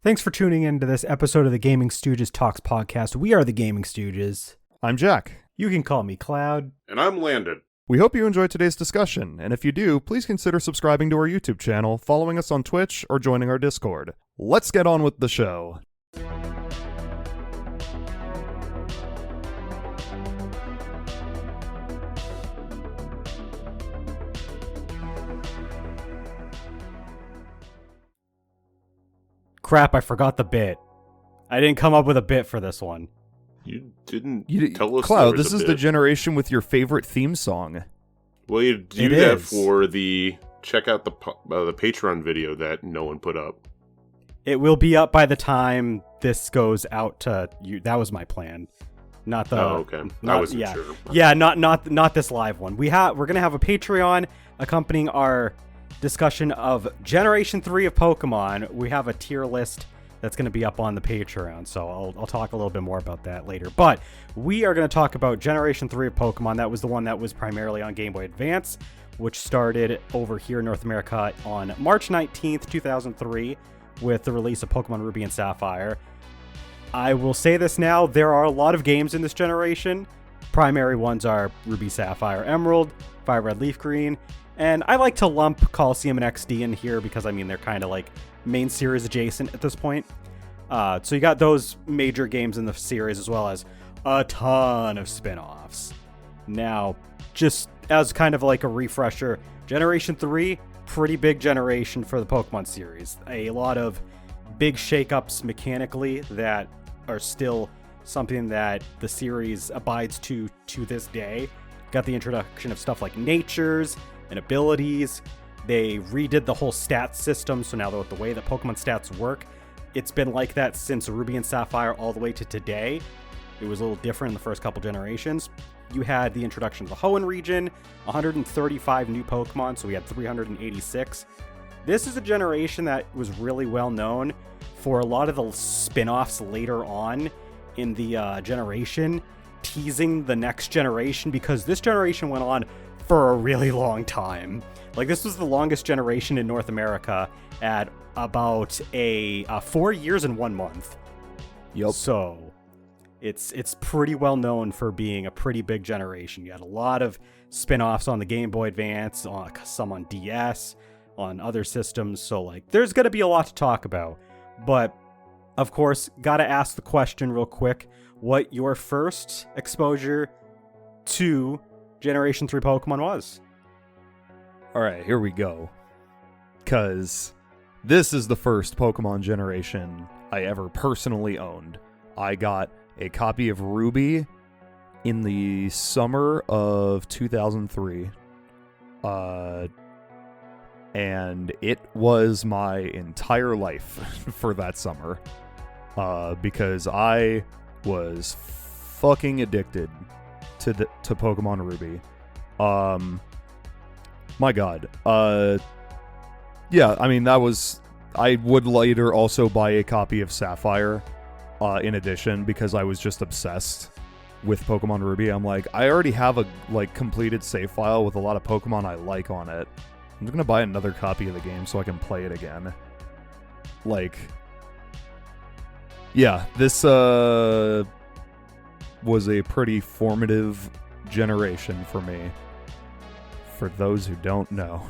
Thanks for tuning in to this episode of the Gaming Stooges Talks Podcast. We are the Gaming Stooges. I'm Jack. You can call me Cloud. And I'm Landon. We hope you enjoyed today's discussion, and if you do, please consider subscribing to our YouTube channel, following us on Twitch, or joining our Discord. Let's get on with the show. Crap, I forgot the bit. I didn't come up with a bit for this one. You didn't tell us. Cloud, this is the generation with your favorite theme song. Well, you do that for the check out the Patreon video that no one put up. It will be up by the time this goes out to you. That was my plan. Not the. Oh, okay. I wasn't sure. Yeah, not this live one. We're gonna have a Patreon accompanying our discussion of Generation 3 of Pokemon. We have a tier list that's going to be up on the Patreon, so I'll talk a little bit more about that later. But we are going to talk about Generation 3 of Pokemon. That was the one that was primarily on Game Boy Advance, which started over here in North America on March 19th, 2003, with the release of Pokemon Ruby and Sapphire. I will say this now, there are a lot of games in this generation. Primary ones are Ruby, Sapphire, Emerald, Fire Red, Leaf Green, and I like to lump Coliseum and XD in here because, I mean, they're kind of like main series adjacent at this point. So you got those major games in the series as well as a ton of spin-offs. Now, just as kind of like a refresher, Generation 3, pretty big generation for the Pokemon series. A lot of big shakeups mechanically that are still something that the series abides to this day. Got the introduction of stuff like natures and abilities. They redid the whole stats system, so now the way that Pokemon stats work, it's been like that since Ruby and Sapphire all the way to today. It was a little different in the first couple generations. You had the introduction of the Hoenn region, 135 new Pokemon, so we had 386. This is a generation that was really well known for a lot of the spin-offs later on in the generation, teasing the next generation, because this generation went on for a really long time. Like, this was the longest generation in North America at about 4 years and 1 month. Yep. So it's pretty well known for being a pretty big generation. You had a lot of spin-offs on the Game Boy Advance, some on DS, on other systems. So, like, there's going to be a lot to talk about. But, of course, got to ask the question real quick, what your first exposure to Generation 3 Pokemon was. Alright, here we go. Because this is the first Pokemon generation I ever personally owned. I got a copy of Ruby in the summer of 2003. And it was my entire life for that summer. Because I was fucking addicted to Pokemon Ruby. My god. Yeah, I mean, I would later also buy a copy of Sapphire in addition, because I was just obsessed with Pokemon Ruby. I'm like, I already have a completed save file with a lot of Pokemon I like on it. I'm just gonna buy another copy of the game so I can play it again. Like, yeah, this was a pretty formative generation for me. For those who don't know.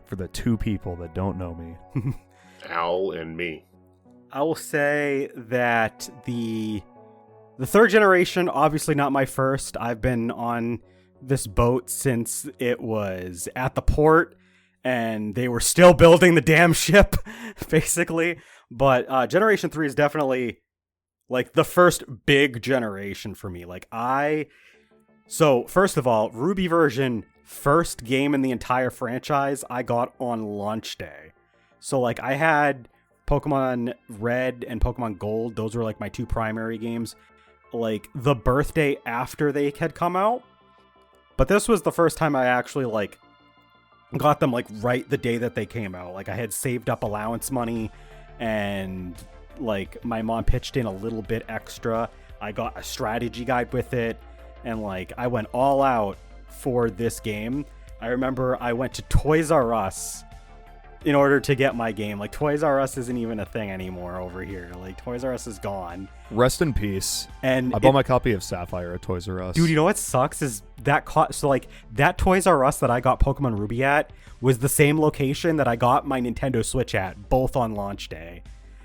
For the two people that don't know me. Al and me. I will say that the third generation, obviously not my first. I've been on this boat since it was at the port, and they were still building the damn ship, basically. But Generation 3 is definitely, like, the first big generation for me. So, first of all, Ruby version, first game in the entire franchise, I got on launch day. So, like, I had Pokemon Red and Pokemon Gold. Those were, like, my two primary games, like, the birthday after they had come out. But this was the first time I actually, like, got them, like, right the day that they came out. Like, I had saved up allowance money, and, like, my mom pitched in a little bit extra. I got a strategy guide with it, and, like, I went all out for this game. I remember I went to Toys R Us in order to get my game. Like, Toys R Us isn't even a thing anymore over here. Like, Toys R Us is gone. Rest in peace. And I bought my copy of Sapphire at Toys R Us. Dude, you know what sucks is that that Toys R Us that I got Pokemon Ruby at was the same location that I got my Nintendo Switch at, both on launch day.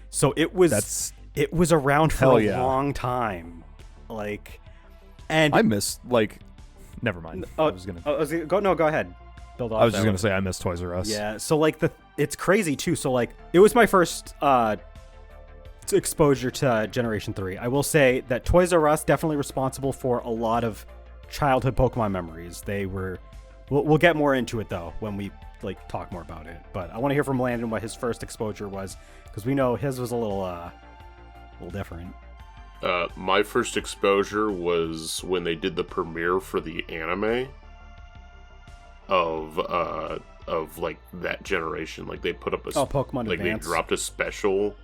So it was around for a long time. Like, and I miss, like, never mind. Go ahead. Build off. I was just gonna say I miss Toys R Us. Yeah. So like it's crazy too. So like it was my first exposure to Generation 3. I will say that Toys R Us definitely responsible for a lot of childhood Pokemon memories. They were. We'll get more into it though when we like talk more about it. But I want to hear from Landon what his first exposure was, because we know his was a little different. My first exposure was when they did the premiere for the anime of like that generation. Like they put up a Pokemon like Advance. They dropped a special.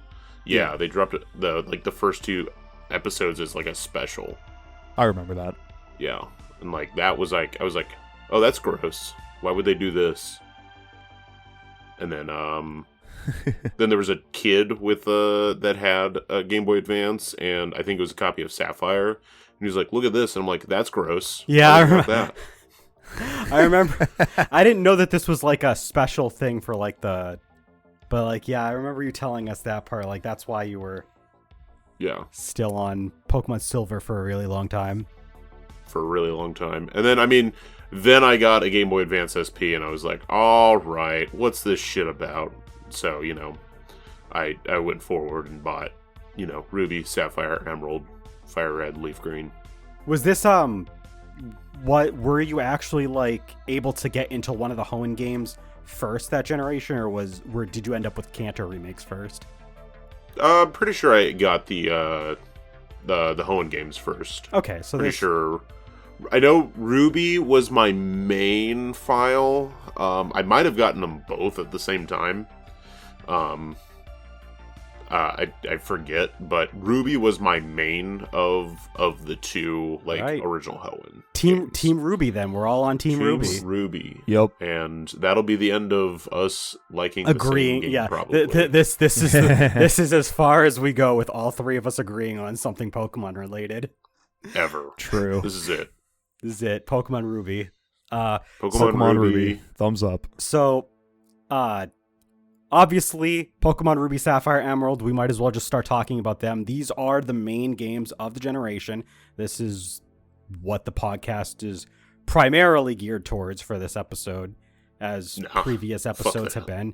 Yeah, they dropped the first 2 episodes as like a special. I remember that. Yeah, and like that was like I was like, oh, that's gross. Why would they do this? And then then there was a kid with that had a Game Boy Advance, and I think it was a copy of Sapphire. And he was like, "Look at this," and I'm like, "That's gross." Yeah, I remember that. I remember. I didn't know that this was like a special thing for like but like I remember you telling us that part. Like that's why you were still on Pokemon Silver for a really long time. For a really long time, and then then I got a Game Boy Advance SP, and I was like, all right, what's this shit about? So, I went forward and bought, Ruby, Sapphire, Emerald, Fire Red, Leaf Green. Was this, what, were you actually, like, able to get into one of the Hoenn games first that generation, or did you end up with Kanto remakes first? I'm pretty sure I got the Hoenn games first. Okay, so pretty sure. I know Ruby was my main file. I might have gotten them both at the same time. I forget, but Ruby was my main of the 2 original Hoenn. Team Ruby. Then we're all on Team Ruby. Yep. And that'll be the end of us liking agreeing. The same game, yeah, probably. This is this is as far as we go with all 3 of us agreeing on something Pokemon related. Ever. True. This is it. Pokemon Ruby. Pokemon Ruby. Thumbs up. So, obviously, Pokemon Ruby, Sapphire, Emerald, we might as well just start talking about them. These are the main games of the generation. This is what the podcast is primarily geared towards for this episode, as previous episodes have been.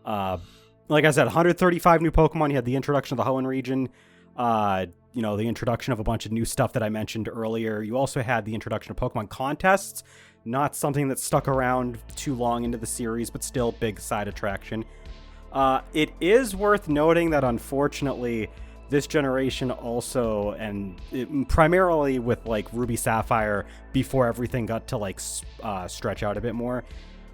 Like I said, 135 new Pokemon. You had the introduction of the Hoenn region. The introduction of a bunch of new stuff that I mentioned earlier. You also had the introduction of Pokemon contests. Not something that stuck around too long into the series, but still big side attraction. It is worth noting that unfortunately, this generation also, and primarily with like Ruby Sapphire, before everything got to like stretch out a bit more,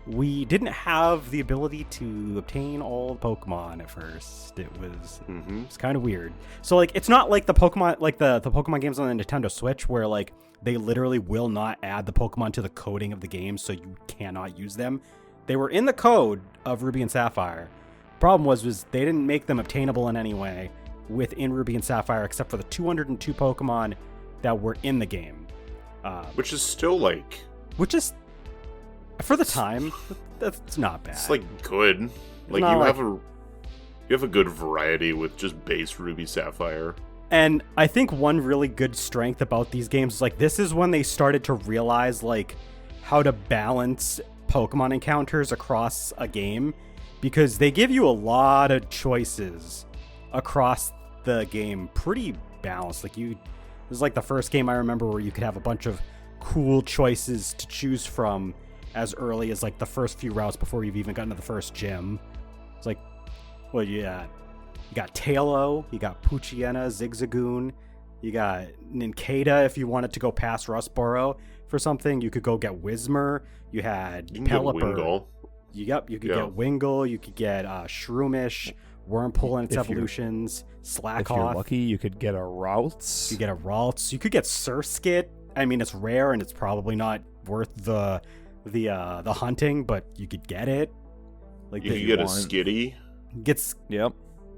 we didn't have the ability to obtain all the Pokemon at first. It was it's kind of weird. So like it's not like the Pokemon, like the Pokemon games on the Nintendo Switch, where like they literally will not add the Pokemon to the coding of the game, so you cannot use them. They were in the code of Ruby and Sapphire. Problem was they didn't make them obtainable in any way within Ruby and Sapphire, except for the 202 Pokemon that were in the game. Which is still like... Which is, for the time, that's not bad. It's like good. Like you have a good variety with just base Ruby Sapphire. And I think one really good strength about these games is like this is when they started to realize like how to balance Pokemon encounters across a game, because they give you a lot of choices across the game, pretty balanced. Like this is like the first game I remember where you could have a bunch of cool choices to choose from as early as like the first few routes before you've even gotten to the first gym. It's like, well, yeah. You got Tailo, you got Poochyena, Zigzagoon, you got Nincada if you wanted to go past Rustboro for something. You could go get Whismur. You had Pelipper. You could get Wingull. You could get Shroomish, Wurmple and its evolutions, Slackoth. If you're lucky, you could get a Ralts. You get a Ralts. You could get Surskit. I mean, it's rare and it's probably not worth the hunting, but you could get it. Like You that could get a want. skitty. gets. Yep.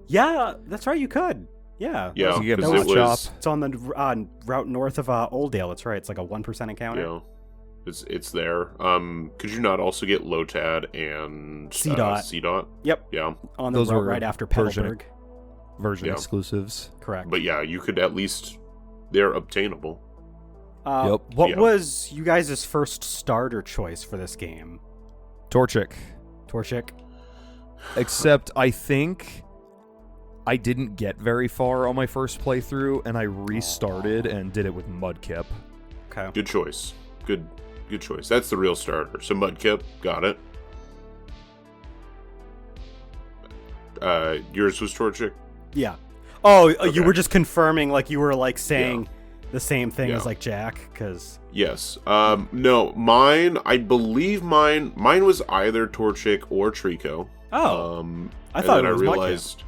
Yeah, that's right. You could. Yeah. Yeah, You get because pork it was. chop. It's on the route north of Oldale. That's right. It's like a 1% encounter. Yeah, it's there. Could you not also get Lotad and C-Dot. C-Dot? Yep. Yeah, On the Those route were right after version- Petalburg. Version Yeah. exclusives. Correct. but yeah, you could at least. They're obtainable. Yep. What Yeah. was you guys' first starter choice for this game? Torchic. Torchic? Except I think I didn't get very far on my first playthrough, and I restarted and did it with Mudkip. Okay. Good choice. Good choice. That's the real starter. So Mudkip, got it. Yours was Torchic? Yeah. Oh, you Okay. were just confirming, like you were like saying the same thing Yeah. as like Jack, because Yes. No, mine, I believe mine was either Torchic or Trico. I And thought then it was I Mudkip. realized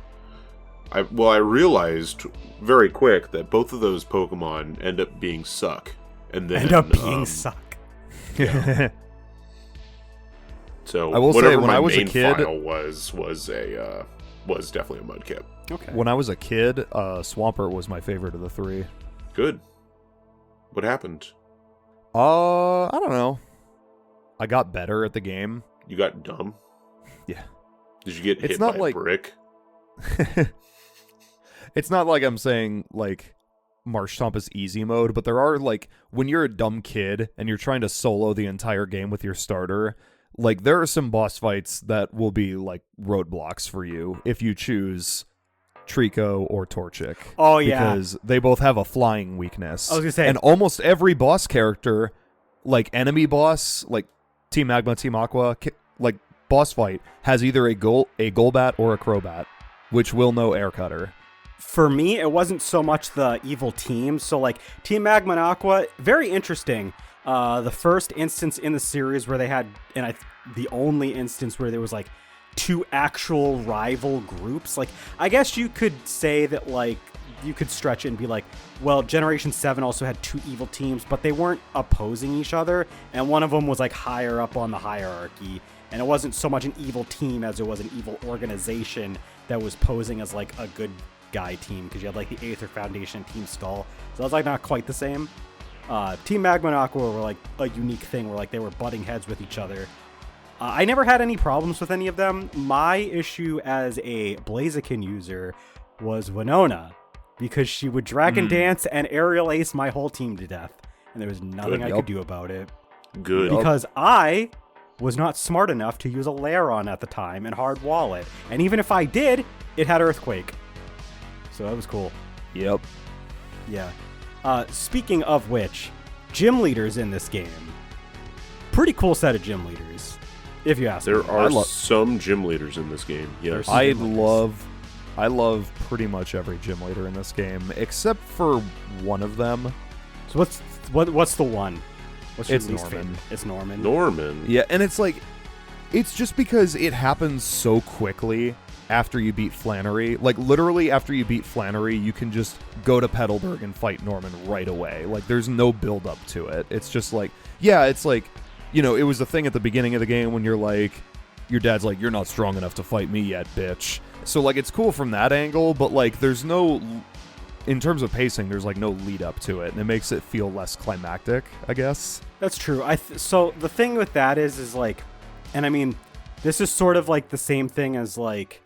I realized very quick that both of those Pokemon end up being suck. And then end up being suck. So I will say, whatever when my I was a main kid- file was definitely a Mudkip. Okay. When I was a kid, Swampert was my favorite of the three. Good. What happened? I don't know. I got better at the game. You got dumb? Yeah. Did you get It's hit not by like- a brick? It's not like I'm saying, like, Marshtomp is easy mode, but there are, like, when you're a dumb kid and you're trying to solo the entire game with your starter, like, there are some boss fights that will be, like, roadblocks for you if you choose Trico or Torchic. Oh, yeah. Because they both have a flying weakness. I was gonna say- And almost every boss character, like, enemy boss, like, Team Magma, Team Aqua, like, boss fight, has either a Golbat or a Crobat, which will know Air Cutter. For me, it wasn't so much the evil team. So, like, Team Magma and Aqua, very interesting. The first instance in the series where they had, the only instance where there was, like, two actual rival groups. Like, I guess you could say that, like, you could stretch it and be like, well, Generation 7 also had two evil teams, but they weren't opposing each other. And one of them was, like, higher up on the hierarchy. And it wasn't so much an evil team as it was an evil organization that was posing as, like, a good guy team, because you had like the Aether Foundation, Team Skull, so that was like not quite the same. Team Magma and Aqua were like a unique thing where like they were butting heads with each other. I never had any problems with any of them. My issue as a Blaziken user was Winona, because she would Dragon Dance and Aerial Ace my whole team to death, and there was nothing I could do about it. Good. Because I was not smart enough to use a Lairon at the time and Hard Wallet, and even if I did, it had Earthquake. So that was cool. Yep. Yeah. Speaking of which, gym leaders in this game. Pretty cool set of gym leaders, if you ask me. There are some gym leaders in this game. Yes. There's- I love pretty much every gym leader in this game, except for one of them. So what's the one? What's your It's least Norman. favorite? It's Norman. Norman. Yeah, and it's like, it's just because it happens so quickly after you beat Flannery. Like, literally after you beat Flannery, you can just go to Petalburg and fight Norman right away. Like, there's no build up to it. It's just like, yeah, it's like, you know, it was a thing at the beginning of the game when you're like, your dad's like, you're not strong enough to fight me yet, bitch. So, like, it's cool from that angle, but, like, there's no, in terms of pacing, there's, like, no lead up to it, and it makes it feel less climactic, I guess. That's true. So the thing with that is like, and I mean, this is sort of like the same thing as like,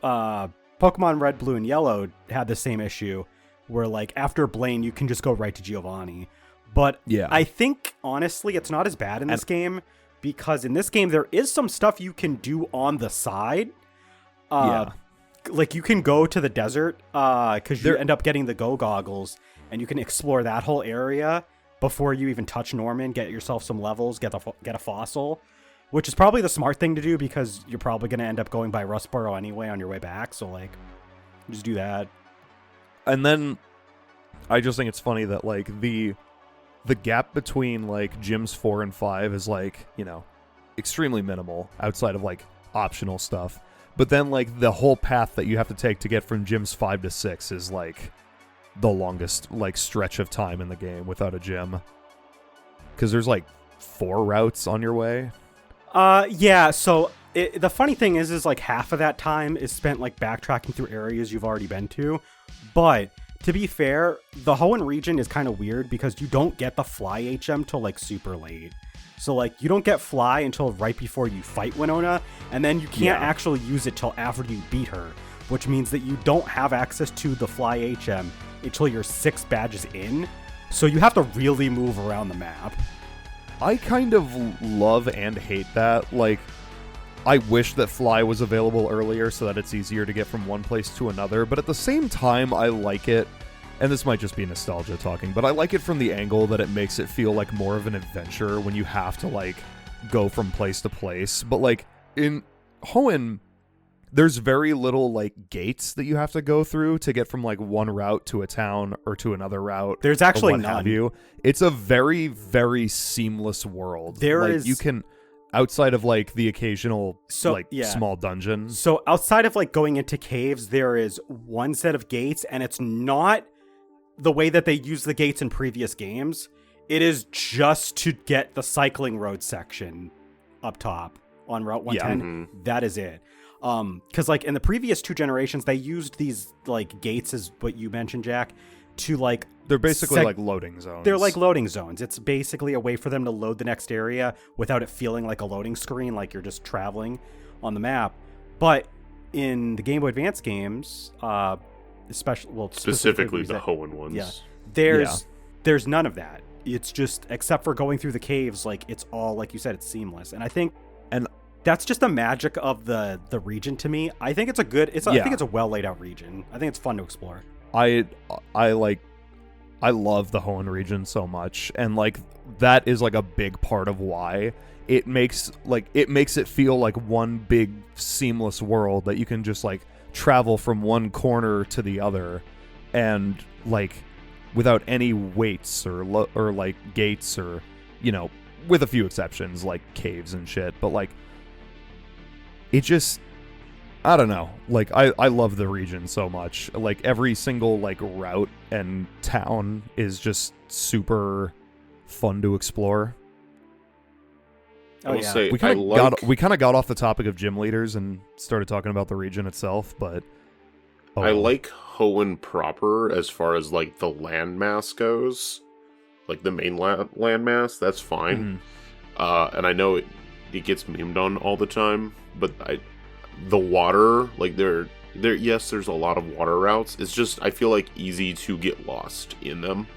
Pokemon Red, Blue, and Yellow had the same issue where like after Blaine, you can just go right to Giovanni. But Yeah. I think honestly, it's not as bad in this game, because in this game, there is some stuff you can do on the side. Yeah. Like you can go to the desert, because you end up getting the Go Goggles, and you can explore that whole area before you even touch Norman, get yourself some levels, get a fossil, which is probably the smart thing to do because you're probably going to end up going by Rustboro anyway on your way back. So like, just do that. And then I just think it's funny that like the gap between like gyms 4 and 5 is like, you know, extremely minimal outside of like optional stuff. But then like the whole path that you have to take to get from gyms 5 to 6 is like the longest like stretch of time in the game without a gym. Because there's like 4 routes on your way. Yeah, so the funny thing is like half of that time is spent like backtracking through areas you've already been to. But to be fair, the Hoenn region is kind of weird because you don't get the fly HM till like super late. So like you don't get fly until right before you fight Winona, and then you can't actually use it till after you beat her, which means that you don't have access to the fly HM until you're 6 badges in. So you have to really move around the map. I kind of love and hate that. Like, I wish that fly was available earlier so that it's easier to get from one place to another, but at the same time, I like it, and this might just be nostalgia talking, but I like it from the angle that it makes it feel like more of an adventure when you have to, like, go from place to place. But, like, in Hoenn, there's very little, like, gates that you have to go through to get from, like, one route to a town or to another route. There's actually none. Have you. It's a very, very seamless world. There like, is... You can... Outside of, like, the occasional, small dungeon. So outside of, like, going into caves, there is one set of gates, and it's not the way that they use the gates in previous games. It is just to get the cycling road section up top on Route 110. Yeah. Mm-hmm. That is it. Because, like, in the previous 2 generations, they used these, like, gates, as what you mentioned, Jack, to, like... They're basically like loading zones. They're like loading zones. It's basically a way for them to load the next area without it feeling like a loading screen, like you're just traveling on the map. But in the Game Boy Advance games, specifically the Hoenn ones, there's none of that. It's just, except for going through the caves, like it's all, like you said, it's seamless. And I think, and that's just the magic of the region to me. I think it's I think it's a well laid out region. I think it's fun to explore. I love the Hoenn region so much, and like that is like a big part of why it makes it feel like one big seamless world that you can just like travel from one corner to the other, and like without any waits or like gates or, you know, with a few exceptions like caves and shit, but like it just, I don't know. Like, I love the region so much. Like, every single, like, route and town is just super fun to explore. I will say, we kind of got off the topic of gym leaders and started talking about the region itself, but... I like Hoenn proper as far as, like, the landmass goes. Like, the main landmass, that's fine. Mm-hmm. And I know it gets memed on all the time, but the water, like yes, there's a lot of water routes. It's just, I feel like easy to get lost in them.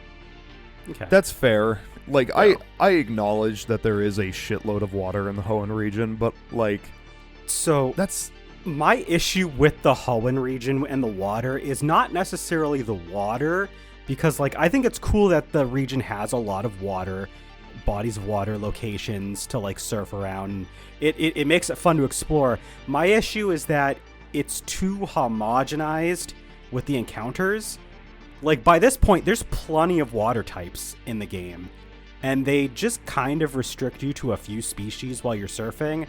Okay. That's fair. Like, yeah. I acknowledge that there is a shitload of water in the Hoenn region, but like, so that's my issue with the Hoenn region and the water is not necessarily the water, because like I think it's cool that the region has a lot of water, bodies of water, locations to like surf around. It makes it fun to explore. My issue is that it's too homogenized with the encounters. Like by this point, there's plenty of water types in the game, and they just kind of restrict you to a few species while you're surfing,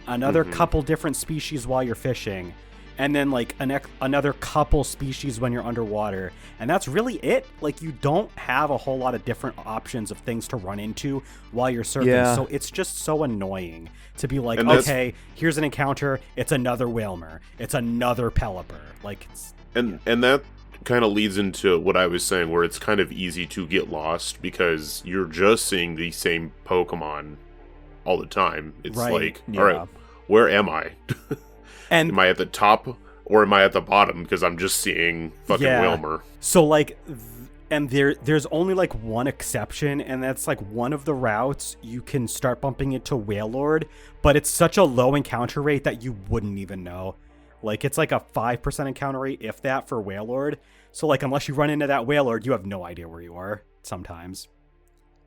another couple different species while you're fishing, and then like another couple species when you're underwater, and that's really it. Like you don't have a whole lot of different options of things to run into while you're surfing, so it's just so annoying to be like, okay, here's an encounter, it's another Whalmer, it's another Pelipper, like it's, and that kind of leads into what I was saying, where it's kind of easy to get lost because you're just seeing the same Pokemon all the time. It's like, all right, where am I? And am I at the top or am I at the bottom? Because I'm just seeing fucking Whalmer. So like, and there's only like one exception, and that's like one of the routes you can start bumping into Wailord, but it's such a low encounter rate that you wouldn't even know. Like it's like a 5% encounter rate, if that, for Wailord. So like unless you run into that Wailord, you have no idea where you are sometimes.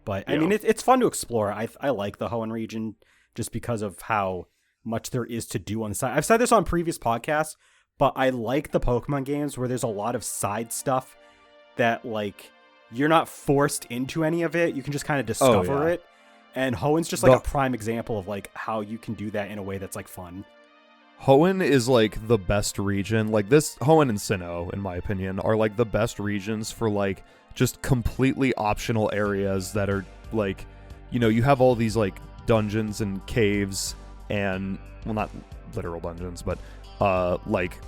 But I mean, it's fun to explore. I like the Hoenn region just because of how much there is to do on the side. I've said this on previous podcasts, but I like the Pokemon games where there's a lot of side stuff that like you're not forced into any of it. You can just kind of discover it. And Hoenn's just like a prime example of like how you can do that in a way that's like fun. Hoenn is like the best region. Like this, Hoenn and Sinnoh, in my opinion, are like the best regions for like just completely optional areas that are like, you know, you have all these like dungeons and caves and, well, not literal dungeons, but like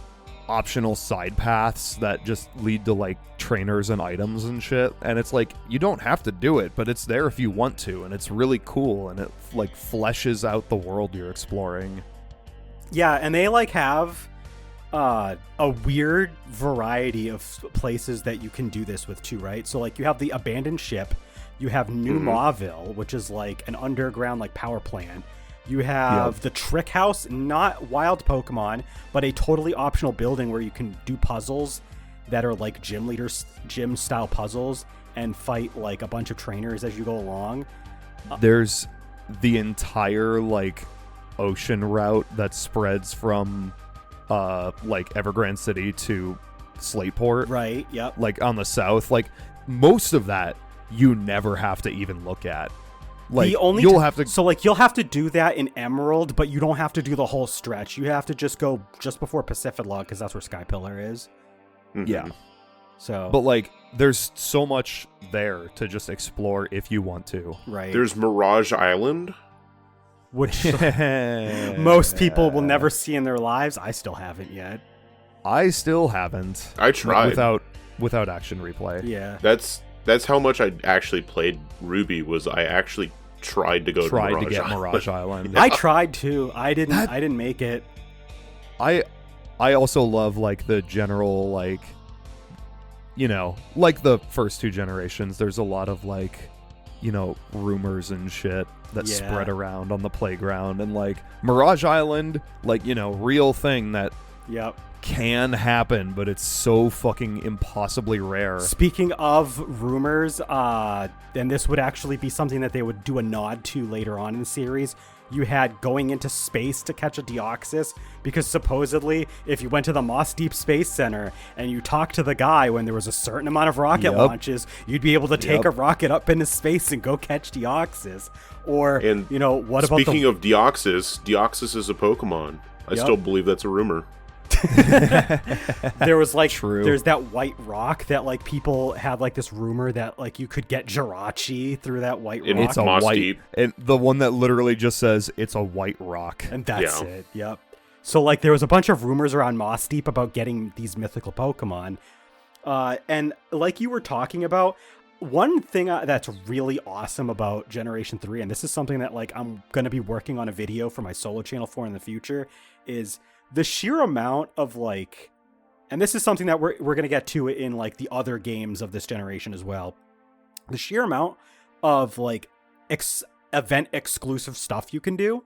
optional side paths that just lead to like trainers and items and shit. And it's like, you don't have to do it, but it's there if you want to, and it's really cool, and it like fleshes out the world you're exploring. Yeah, and they like have a weird variety of places that you can do this with too, right? So like you have the abandoned ship, you have New Mauville, which is like an underground like power plant. You have the Trick House, not wild Pokemon, but a totally optional building where you can do puzzles that are like gym style puzzles and fight like a bunch of trainers as you go along. There's the entire like ocean route that spreads from like Evergrande City to Slateport. Right, yep. Like on the south, like most of that you never have to even look at. Like you'll have to do that in Emerald, but you don't have to do the whole stretch. You have to just go just before Pacific Log because that's where Sky Pillar is. Yeah. So, but like, there's so much there to just explore if you want to. Right. There's Mirage Island, which most people will never see in their lives. I still haven't yet. I still haven't. I tried without action replay. Yeah. That's how much I actually played Ruby. Was I actually tried to get Mirage Island. Yeah. I tried to. I didn't make it. I also love like the general like, you know, like the first two generations. There's a lot of like, you know, rumors and shit that spread around on the playground, and like Mirage Island, like, you know, real thing that can happen, but it's so fucking impossibly rare. Speaking of rumors, and this would actually be something that they would do a nod to later on in the series. You had going into space to catch a Deoxys, because supposedly if you went to the Moss Deep Space Center and you talked to the guy when there was a certain amount of rocket launches, you'd be able to take a rocket up into space and go catch Deoxys. Or, you know, what about speaking of Deoxys is a Pokemon. I still believe that's a rumor. There was like there's that white rock that like people had like this rumor that like you could get Jirachi through that white rock. It's a white, and the one that literally just says it's a white rock, and that's it. Yep. So like there was a bunch of rumors around Moss Deep about getting these mythical Pokemon, and like you were talking about, one thing that's really awesome about Generation 3, and this is something that like I'm gonna be working on a video for my solo channel for in the future, is the sheer amount of like, and this is something that we're going to get to in like the other games of this generation as well. The sheer amount of like event exclusive stuff you can do,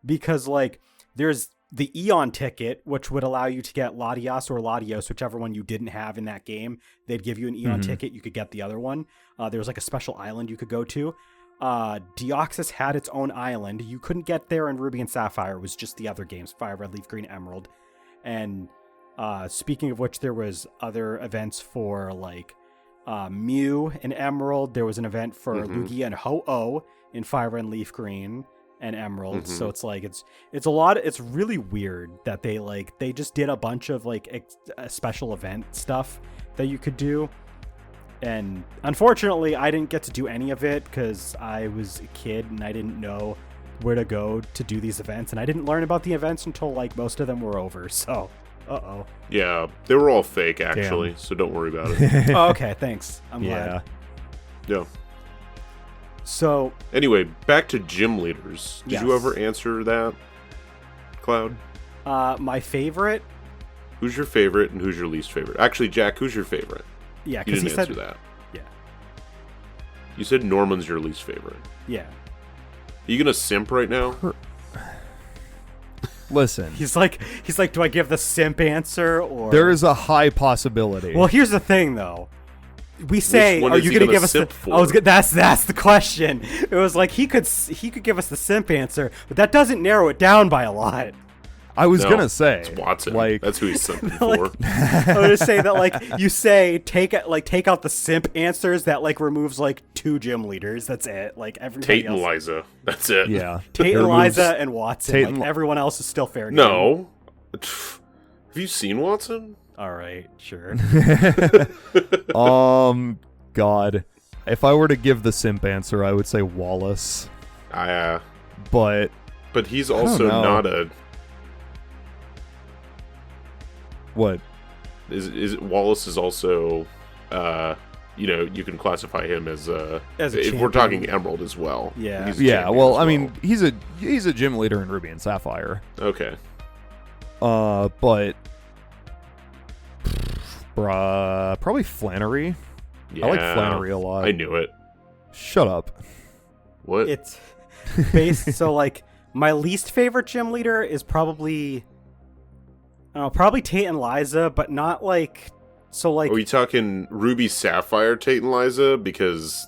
because like there's the Eon ticket, which would allow you to get Latias or Latios, whichever one you didn't have in that game. They'd give you an Eon ticket. You could get the other one. There was like a special island you could go to. Deoxys had its own island. You couldn't get there in Ruby and Sapphire. It was just the other games, Fire, Red, Leaf, Green, Emerald. And speaking of which, there was other events for like Mew in Emerald. There was an event for Lugia and Ho-Oh in Fire, Red, Leaf, Green, and Emerald. So it's like it's a lot. It's really weird that they just did a bunch of like special event stuff that you could do. And unfortunately, I didn't get to do any of it because I was a kid and I didn't know where to go to do these events. And I didn't learn about the events until like most of them were over. So, Yeah, they were all fake actually. So don't worry about it. Oh, okay, thanks. I'm glad. Yeah. So anyway, back to gym leaders. Did you ever answer that, Cloud? My favorite. Who's your favorite and who's your least favorite? Actually, Jack, who's your favorite? Yeah, because he answer that. Yeah. You said Norman's your least favorite. Yeah. Are you gonna simp right now? Listen. He's like, do I give the simp answer or? There is a high possibility. Well, here's the thing, though. We say, are you gonna give us the? That's the question. It was like he could give us the simp answer, but that doesn't narrow it down by a lot. I was gonna say it's Watson. Like, that's who he's simping for. I was gonna say that like you say take out the simp answers that like removes like 2 gym leaders. That's it. Like everybody Tate and Liza. That's it. Yeah. Tate and Liza and Watson. Like everyone else is still fair game. No. Have you seen Watson? All right, sure. God, if I were to give the simp answer, I would say Wallace. But But he's also not a... What? Is Wallace is also... you can classify him as a if champion. We're talking Emerald as well. Yeah. He's a Yeah, champion well, as I mean, he's a gym leader in Ruby and Sapphire. Okay. But probably Flannery. Yeah, I like Flannery a lot. I knew it. Shut up. What? It's based. So, like, my least favorite gym leader is probably, I don't know, probably Tate and Liza, but not like. So, like, Are we talking Ruby Sapphire, Tate and Liza? Because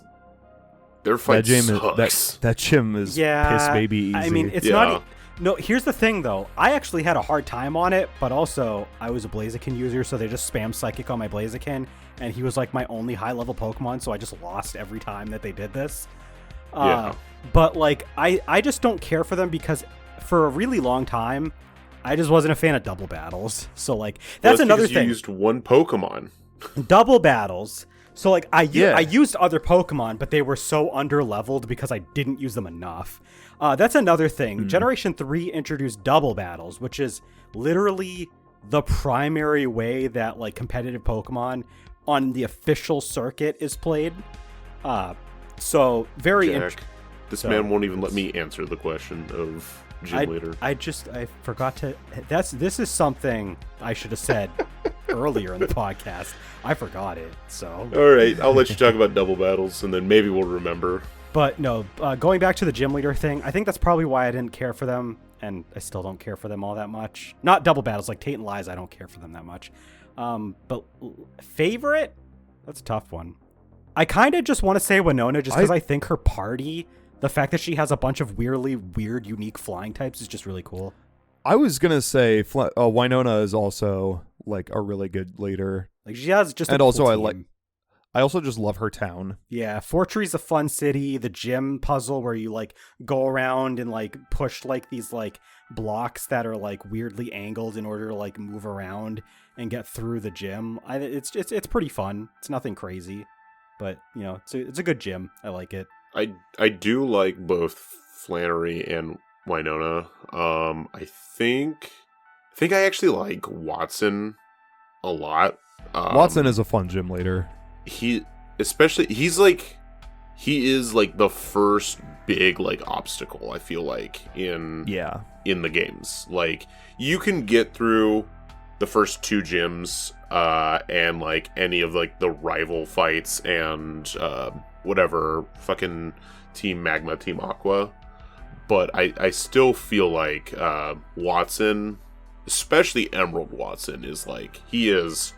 their fight sucks. That gym is piss baby easy. I mean, it's not. No, here's the thing, though. I actually had a hard time on it, but also I was a Blaziken user, so they just spam Psychic on my Blaziken, and he was like my only high-level Pokemon, so I just lost every time that they did this. But, like, I just don't care for them because for a really long time, I just wasn't a fan of double battles. So, like, that's another thing. You used one Pokemon. Double battles. So, like, I used other Pokemon, but they were so under-leveled because I didn't use them enough. That's another thing. Generation 3 introduced double battles, which is literally the primary way that, like, competitive Pokemon on the official circuit is played. So, very Jack, this man won't even let me answer the question of gym leader. I forgot to... This is something I should have said earlier in the podcast. I forgot it, so... All right, I'll let you talk about double battles, and then maybe we'll remember. But no, going back to the gym leader thing, I think that's probably why I didn't care for them, and I still don't care for them all that much. Not double battles, like Tate and Liza, I don't care for them that much. But favorite? That's a tough one. I kind of just want to say Winona, just because I think her party, the fact that she has a bunch of weird, unique flying types is just really cool. I was going to say Winona is also, like, a really good leader. Like, she has just and a also cool team. I also just love her town. Yeah, Fortree's a fun city. The gym puzzle where you, like, go around and, like, push, like, these, like, blocks that are, like, weirdly angled in order to, like, move around and get through the gym. It's pretty fun. It's nothing crazy, but, you know, it's a good gym. I like it. I do like both Flannery and Winona. I think I actually like Watson a lot. Watson is a fun gym leader. He is like the first big, like, obstacle, I feel like, in the games. Like, you can get through the first two gyms and, like, any of, like, the rival fights and whatever fucking Team Magma, Team Aqua, but I still feel like Watson, especially Emerald Watson, is like, he is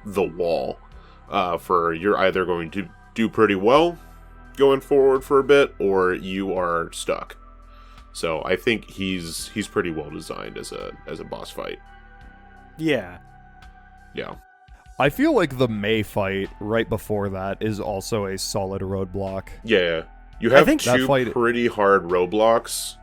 the wall. For you're either going to do pretty well going forward for a bit, or you are stuck. So I think he's pretty well designed as a boss fight. Yeah. Yeah. I feel like the May fight right before that is also a solid roadblock. Yeah. You have two pretty hard roadblocks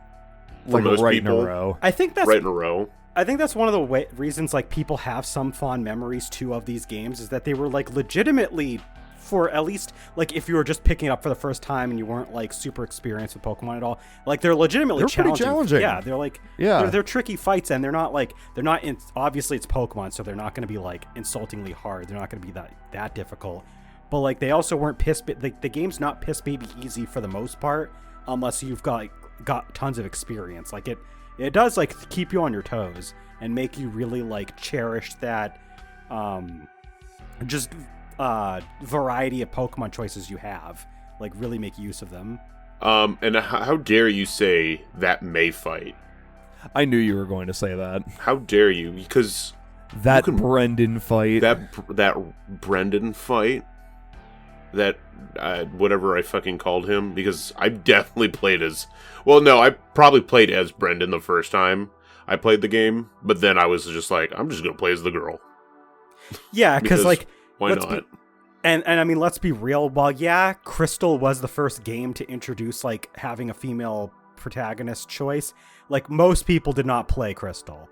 for like most right people. In a row. I think that's right in a row. I think that's one of the reasons, like, people have some fond memories too of these games, is that they were, like, legitimately, for at least, like, if you were just picking it up for the first time and you weren't, like, super experienced with Pokemon at all, like, they're legitimately challenging. Yeah, they're like, they're tricky fights, and they're not obviously it's Pokemon, so they're not going to be, like, insultingly hard. They're not going to be that difficult. But, like, they also weren't the game's not piss baby easy for the most part, unless you've got tons of experience. Like, it does, like, keep you on your toes and make you really, like, cherish that variety of Pokemon choices you have. Like, really make use of them. And how dare you say that May fight? I knew you were going to say that. How dare you? Because that Brendan fight. That Brendan fight. That whatever I fucking called him, because I definitely played as... Well, no, I probably played as Brendan the first time I played the game, but then I was just like, I'm just going to play as the girl. Yeah, because, like... Why not? And I mean, let's be real. While, yeah, Crystal was the first game to introduce, like, having a female protagonist choice, like, most people did not play Crystal.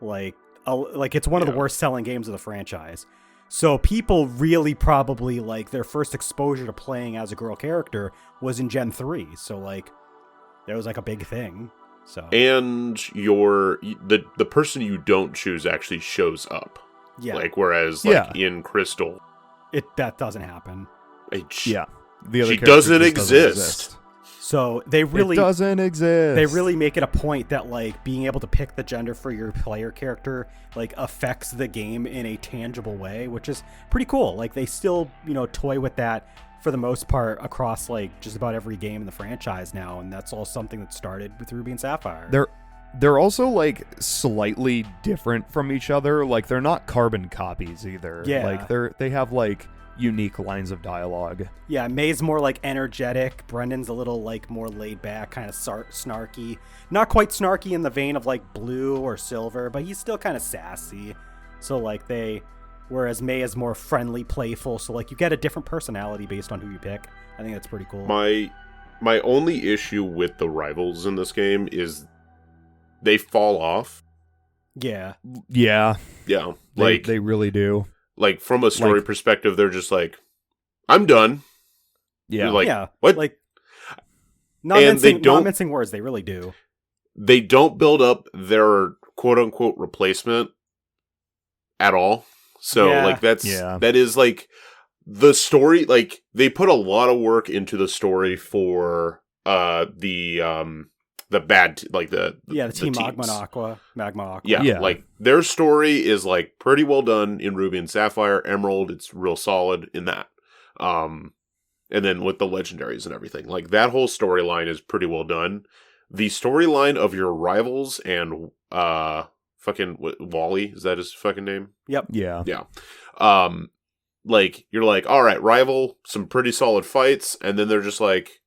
Like it's one of the worst selling games of the franchise. So people really probably, like, their first exposure to playing as a girl character was in Gen 3. So, like, that was, like, a big thing. So and the person you don't choose actually shows up. yeah, Like whereas in Crystal, that doesn't happen. Yeah, the other she character doesn't just exist. So they really it doesn't exist. They really make it a point that like being able to pick the gender for your player character like affects the game in a tangible way, which is pretty cool. Like they still, toy with that for the most part across like just about every game in the franchise now, and that's all something that started with Ruby and Sapphire. They're also like slightly different from each other. Like they're not carbon copies either. Yeah. Like they have like unique lines of dialogue. Yeah, May's more like energetic. Brendan's a little like more laid back, kind of snarky. Not quite snarky in the vein of like Blue or Silver, but he's still kind of sassy. So like whereas May is more friendly, playful. So like you get a different personality based on who you pick. I think that's pretty cool. My only issue with the rivals in this game is they fall off. Yeah. Yeah. Yeah. Like they really do. Like from a story perspective, they're just like, I'm done. Yeah. You're like, yeah. what? Like not mincing words, they really do. They don't build up their quote unquote replacement at all. So like that is like the story, like they put a lot of work into the story for the bad the team teams. Magma Aqua. Yeah, like their story is like pretty well done in Ruby and Sapphire. Emerald, it's real solid in that. And then with the legendaries and everything, like that whole storyline is pretty well done. The storyline of your rivals and fucking Wally, is that his fucking name? Yep. Yeah. Like you're like, all right, rival, some pretty solid fights, and then they're just like,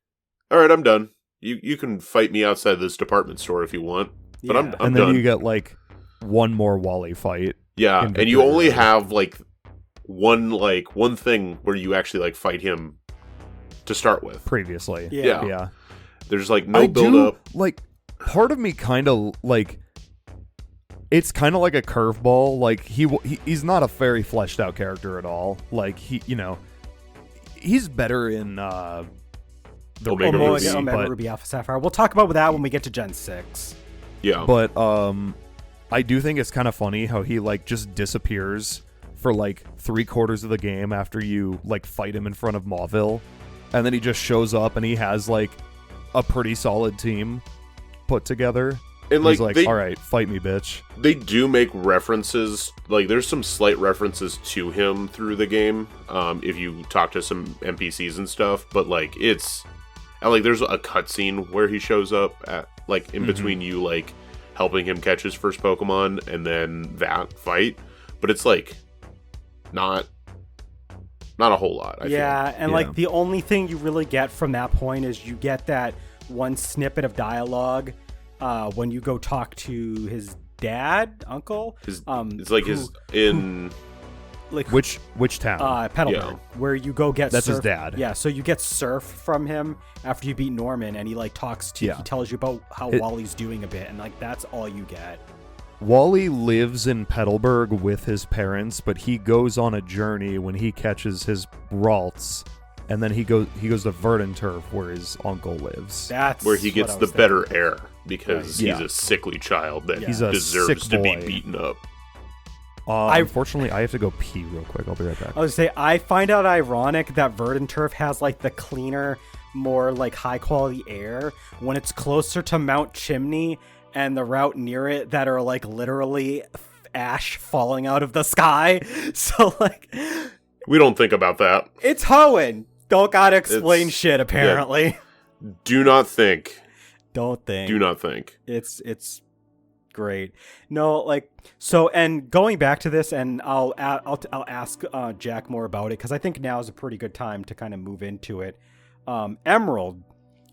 all right, I'm done. You can fight me outside this department store if you want, but I'm and done. then you get like one more Wally fight. Yeah, and you only have like one thing where you actually like fight him to start with. Previously. Yeah. There's like no build up. Like part of me kind of like it's kind of like a curveball. Like he's not a very fleshed out character at all. Like he's better in the Omega Ruby Alpha Sapphire. We'll talk about that when we get to Gen 6. Yeah. But I do think it's kind of funny how he like just disappears for like 3/4 of the game after you like fight him in front of Mauville, and then he just shows up and he has like a pretty solid team put together. And he's like, all right, fight me, bitch. They do make references, like there's some slight references to him through the game, if you talk to some NPCs and stuff, but like there's a cutscene where he shows up at like in between you like helping him catch his first Pokemon and then that fight, but it's like not a whole lot. I feel. Like the only thing you really get from that point is you get that one snippet of dialogue when you go talk to his uncle. It's like his in like which town? Petalburg, where you go get that's Surf. his dad. Yeah, so you get Surf from him after you beat Norman, and he like talks to he tells you about how Wally's doing a bit, and like that's all you get. Wally lives in Petalburg with his parents, but he goes on a journey when he catches his Ralts, and then he goes to Verdanturf where his uncle lives. That's where he gets the better air because he's a sickly child that deserves to be beaten up. Unfortunately, I have to go pee real quick. I'll be right back. I was gonna say, I find out ironic that Verdanturf has like the cleaner, more like high quality air when it's closer to Mount Chimney and the route near it that are like literally ash falling out of the sky. So like, we don't think about that. It's Hoenn. Don't gotta explain shit apparently. Yeah. Do not think. Don't think. Do not think. It's great. No, like so. And going back to this, and I'll ask Jack more about it because I think now is a pretty good time to kind of move into it. Emerald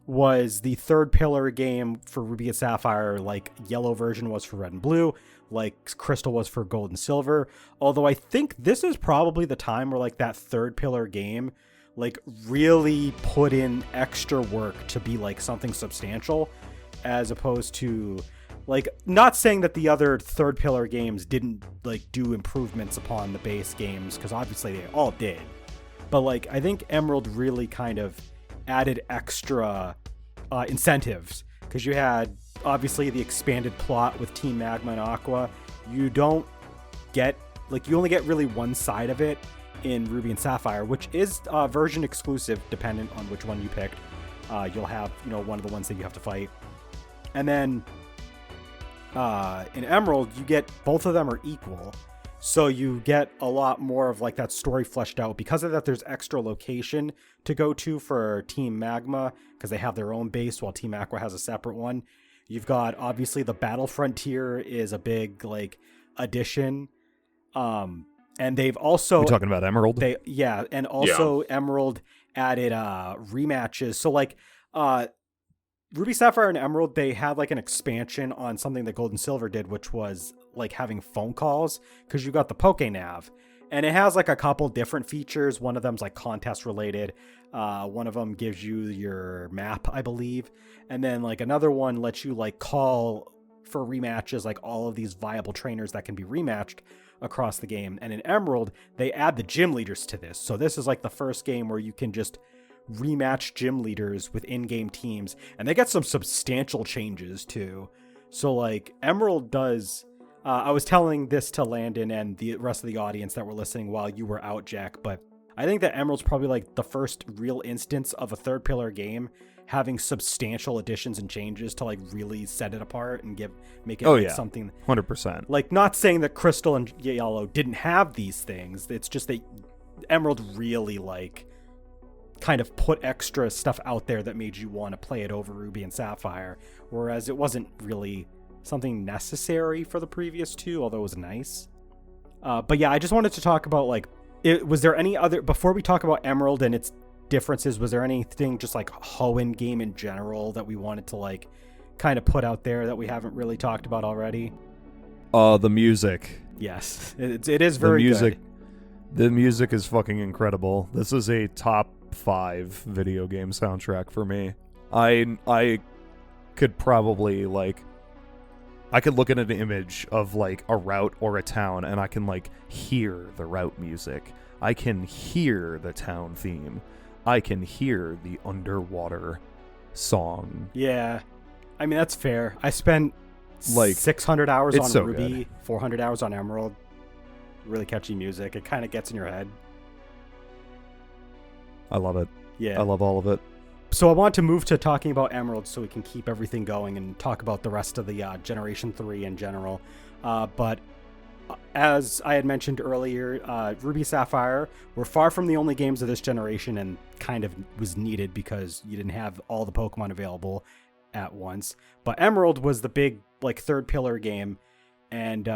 was the third pillar game for Ruby and Sapphire, like yellow version was for Red and Blue, like Crystal was for Gold and Silver. Although I think this is probably the time where like that third pillar game like really put in extra work to be like something substantial, as opposed to like, not saying that the other third pillar games didn't like do improvements upon the base games, because obviously they all did, but like I think Emerald really kind of added extra incentives, because you had obviously the expanded plot with Team Magma and Aqua, you don't get, like, you only get really one side of it in Ruby and Sapphire, which is version exclusive dependent on which one you picked. You'll have, one of the ones that you have to fight. And then in Emerald, you get, both of them are equal. So you get a lot more of like that story fleshed out. Because of that, there's extra location to go to for Team Magma because they have their own base while Team Aqua has a separate one. You've got, obviously, the Battle Frontier is a big like addition. And they've also... You're talking about Emerald? And also Emerald added rematches. So like Ruby, Sapphire, and Emerald, they had like an expansion on something that Gold and Silver did, which was like having phone calls, because you got the PokeNav, and it has like a couple different features. One of them's like contest related. One of them gives you your map, I believe, and then like another one lets you like call for rematches, like all of these viable trainers that can be rematched across the game. And in Emerald, they add the gym leaders to this. So this is like the first game where you can just rematch gym leaders with in-game teams, and they get some substantial changes too. So like Emerald does, I was telling this to Landon and the rest of the audience that were listening while you were out, Jack, but I think that Emerald's probably like the first real instance of a third pillar game having substantial additions and changes to like really set it apart and make it something 100%. Like, not saying that Crystal and Yellow didn't have these things, it's just that Emerald really like kind of put extra stuff out there that made you want to play it over Ruby and Sapphire, whereas it wasn't really something necessary for the previous two, although it was nice. But yeah, I just wanted to talk about like, was there any other, before we talk about Emerald and its differences, was there anything just like Hoenn game in general that we wanted to like kind of put out there that we haven't really talked about already? The music. Yes, it is very good. The music is fucking incredible. This is a top 5 video game soundtrack for me. I could probably like, I could look at an image of like a route or a town and I can like hear the route music. I can hear the town theme. I can hear the underwater song. Yeah. I mean, that's fair. I spent like 600 hours on so Ruby, good. 400 hours on Emerald. Really catchy music. It kind of gets in your head. I love it. Yeah. I love all of it. So I want to move to talking about Emerald so we can keep everything going and talk about the rest of the Generation 3 in general. But as I had mentioned earlier, Ruby, Sapphire were far from the only games of this generation, and kind of was needed because you didn't have all the Pokemon available at once. But Emerald was the big like third pillar game. And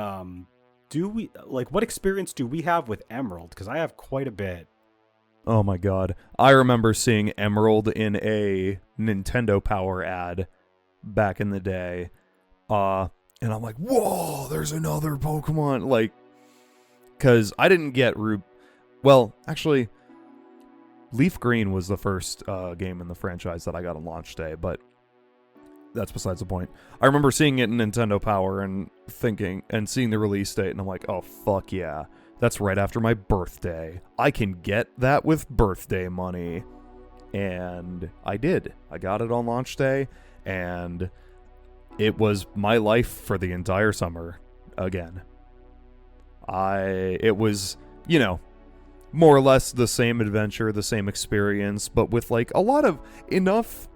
what experience do we have with Emerald? Because I have quite a bit. Oh my god. I remember seeing Emerald in a Nintendo Power ad back in the day. And I'm like, whoa, there's another Pokemon. Like, because I didn't get Well, actually, Leaf Green was the first game in the franchise that I got on launch day, but that's besides the point. I remember seeing it in Nintendo Power and thinking, and seeing the release date, and I'm like, oh, fuck yeah. That's right after my birthday. I can get that with birthday money. And I did. I got it on launch day, and it was my life for the entire summer again. It was, more or less the same adventure, the same experience, but with like a lot of enough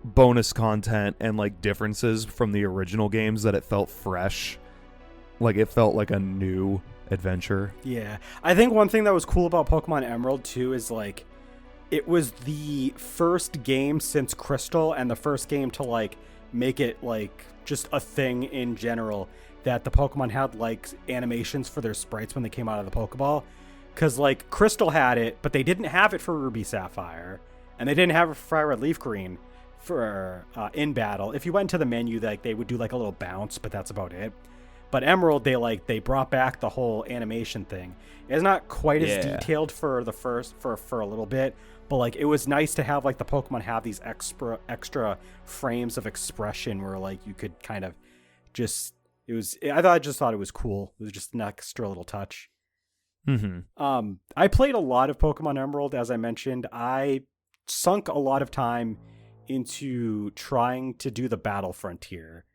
bonus content and like differences from the original games that it felt fresh. Like it felt like a new adventure. Yeah. I think one thing that was cool about Pokemon Emerald too is like it was the first game since Crystal and the first game to like make it like just a thing in general that the Pokemon had like animations for their sprites when they came out of the Pokeball. Because like Crystal had it, but they didn't have it for Ruby Sapphire, and they didn't have it for Fire Red Leaf Green for in battle. If you went into the menu, like they would do like a little bounce, but that's about it. But Emerald, they brought back the whole animation thing. It's not quite as detailed for the first for a little bit, but like it was nice to have like the Pokemon have these extra frames of expression where like you could kind of just I just thought it was cool. It was just an extra little touch. Mm-hmm. I played a lot of Pokemon Emerald, as I mentioned. I sunk a lot of time into trying to do the Battle Frontier.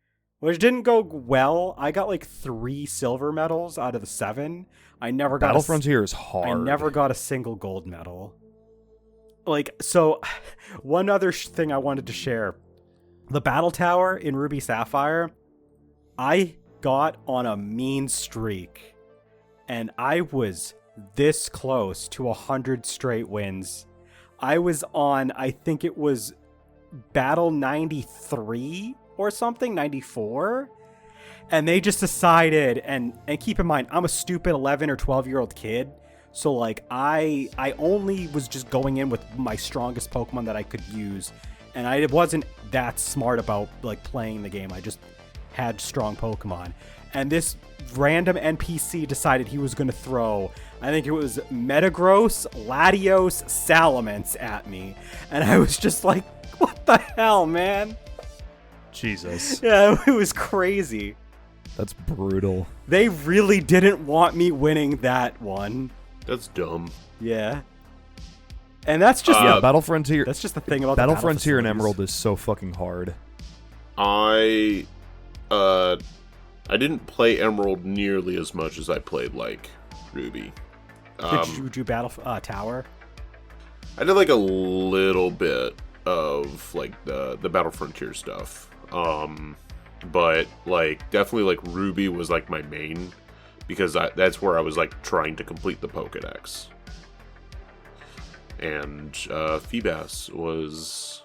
which didn't go well. I got like 3 silver medals out of the 7. I never got Battle Frontier is hard. I never got a single gold medal. Like, so one other thing I wanted to share. The battle tower in Ruby Sapphire, I got on a mean streak, and I was this close to 100 straight wins. I was on, I think it was battle 93 or something, 94. And they just decided, and keep in mind, I'm a stupid 11 or 12-year-old kid. So, like, I only was just going in with my strongest Pokemon that I could use. And I wasn't that smart about, like, playing the game. I just had strong Pokemon. And this random NPC decided he was going to throw, I think it was Metagross, Latios, Salamence at me. And I was just like, what the hell, man? Jesus. Yeah, it was crazy. That's brutal. They really didn't want me winning that one. That's dumb. Yeah. And that's just Battle Frontier. that's just the thing about Battle the Frontier and facilities. Emerald is so fucking hard. I didn't play Emerald nearly as much as I played like Ruby. Did you do Battle Tower? I did like a little bit of like the Battle Frontier stuff. But like definitely like Ruby was like my main, because that's where I was like trying to complete the Pokédex. And Feebas was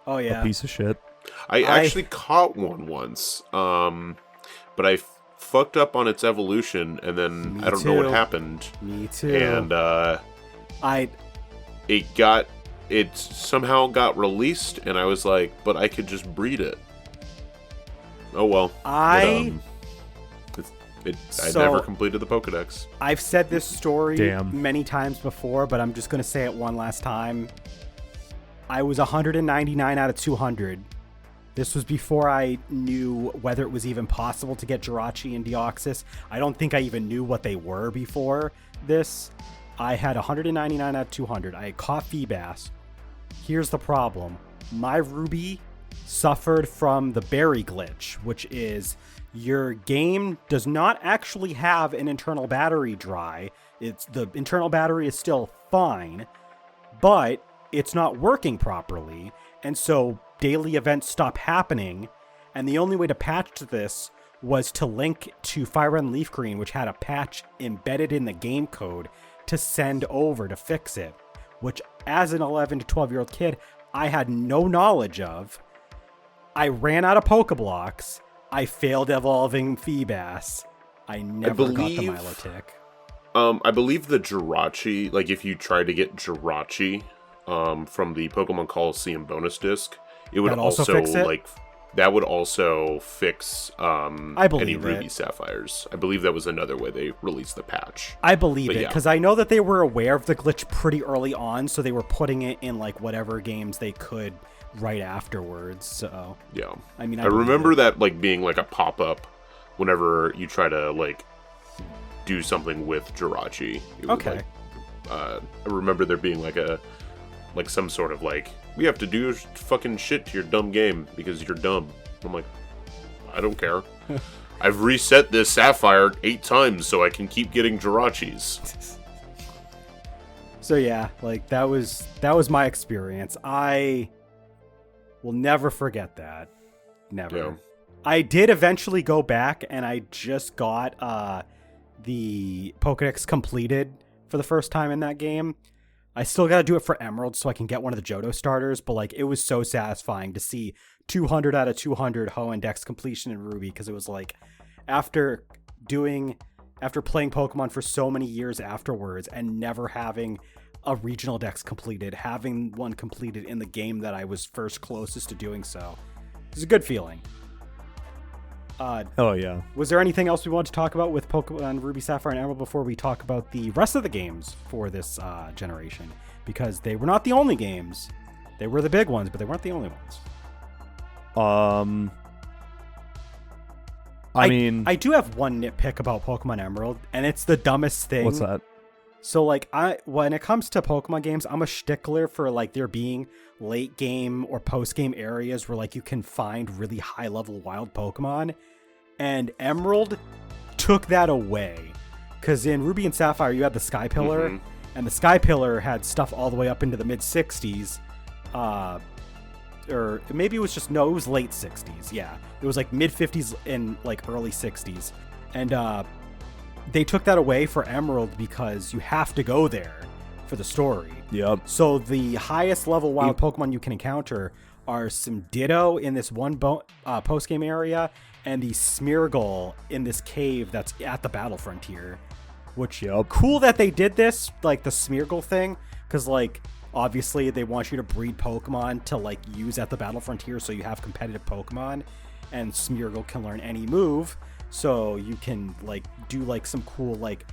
Oh yeah. A piece of shit. I actually caught one once, but I fucked up on its evolution, and then Me I don't know what too. happened. Me too. And it somehow got released, and I was like, but I could just breed it. Oh well. I never completed the Pokédex. I've said this story Damn. many times before, but I'm just going to say it one last time. I was 199 out of 200. This was before I knew whether it was even possible to get Jirachi and Deoxys. I don't think I even knew what they were before this. I had 199 out of 200. I had caught Feebas. Here's the problem. My Ruby suffered from the berry glitch, which is your game does not actually have an internal battery dry. The internal battery is still fine, but it's not working properly. And so daily events stop happening. And the only way to patch this was to link to Fire Red and Leaf Green, which had a patch embedded in the game code to send over to fix it, which as an 11 to 12-year-old kid, I had no knowledge of. I ran out of Pokeblocks. I failed evolving Feebas. I never got the Milotic. I believe the Jirachi, like if you try to get Jirachi from the Pokemon Coliseum bonus disc, it would also fix it? like that would also fix I believe any Ruby it. Sapphires. I believe that was another way they released the patch. I believe But it, yeah. because I know that they were aware of the glitch pretty early on, so they were putting it in like whatever games they could right afterwards. So Yeah. I mean, I remember that like being like a pop-up whenever you try to like do something with Jirachi. It was, Okay. like, I remember there being like some sort of like, we have to do fucking shit to your dumb game because you're dumb. I'm like, I don't care. I've reset this Sapphire 8 times so I can keep getting Jirachis. So yeah, like that was my experience. I will never forget that. Never. Yeah. I did eventually go back, and I just got the Pokédex completed for the first time in that game. I still got to do it for Emerald so I can get one of the Johto starters, but like it was so satisfying to see 200 out of 200 Ho and Dex completion in Ruby, because it was like after playing Pokemon for so many years afterwards and never having a regional Dex completed, having one completed in the game that I was first closest to doing so. It was a good feeling. Oh yeah. Was there anything else we wanted to talk about with Pokemon Ruby, Sapphire, and Emerald before we talk about the rest of the games for this generation? Because they were not the only games. They were the big ones, but they weren't the only ones. I mean, I do have one nitpick about Pokemon Emerald, and it's the dumbest thing. what's that? So like when it comes to Pokemon games, I'm a stickler for like there being late game or post game areas where like you can find really high level wild Pokemon, and Emerald took that away. Because in Ruby and Sapphire you had the Sky Pillar, and the Sky Pillar had stuff all the way up into the mid 60s, or maybe it was just, no, it was late 60s. Yeah, it was like mid 50s and like early 60s, and they took that away for Emerald because you have to go there for the story. Yep. So the highest level wild Pokemon you can encounter are some Ditto in this one post-game area, and the Smeargle in this cave that's at the Battle Frontier. Which, cool that they did this, like the Smeargle thing, because like obviously they want you to breed Pokemon to like use at the Battle Frontier, so you have competitive Pokemon, and Smeargle can learn any move. So you can like do like some cool like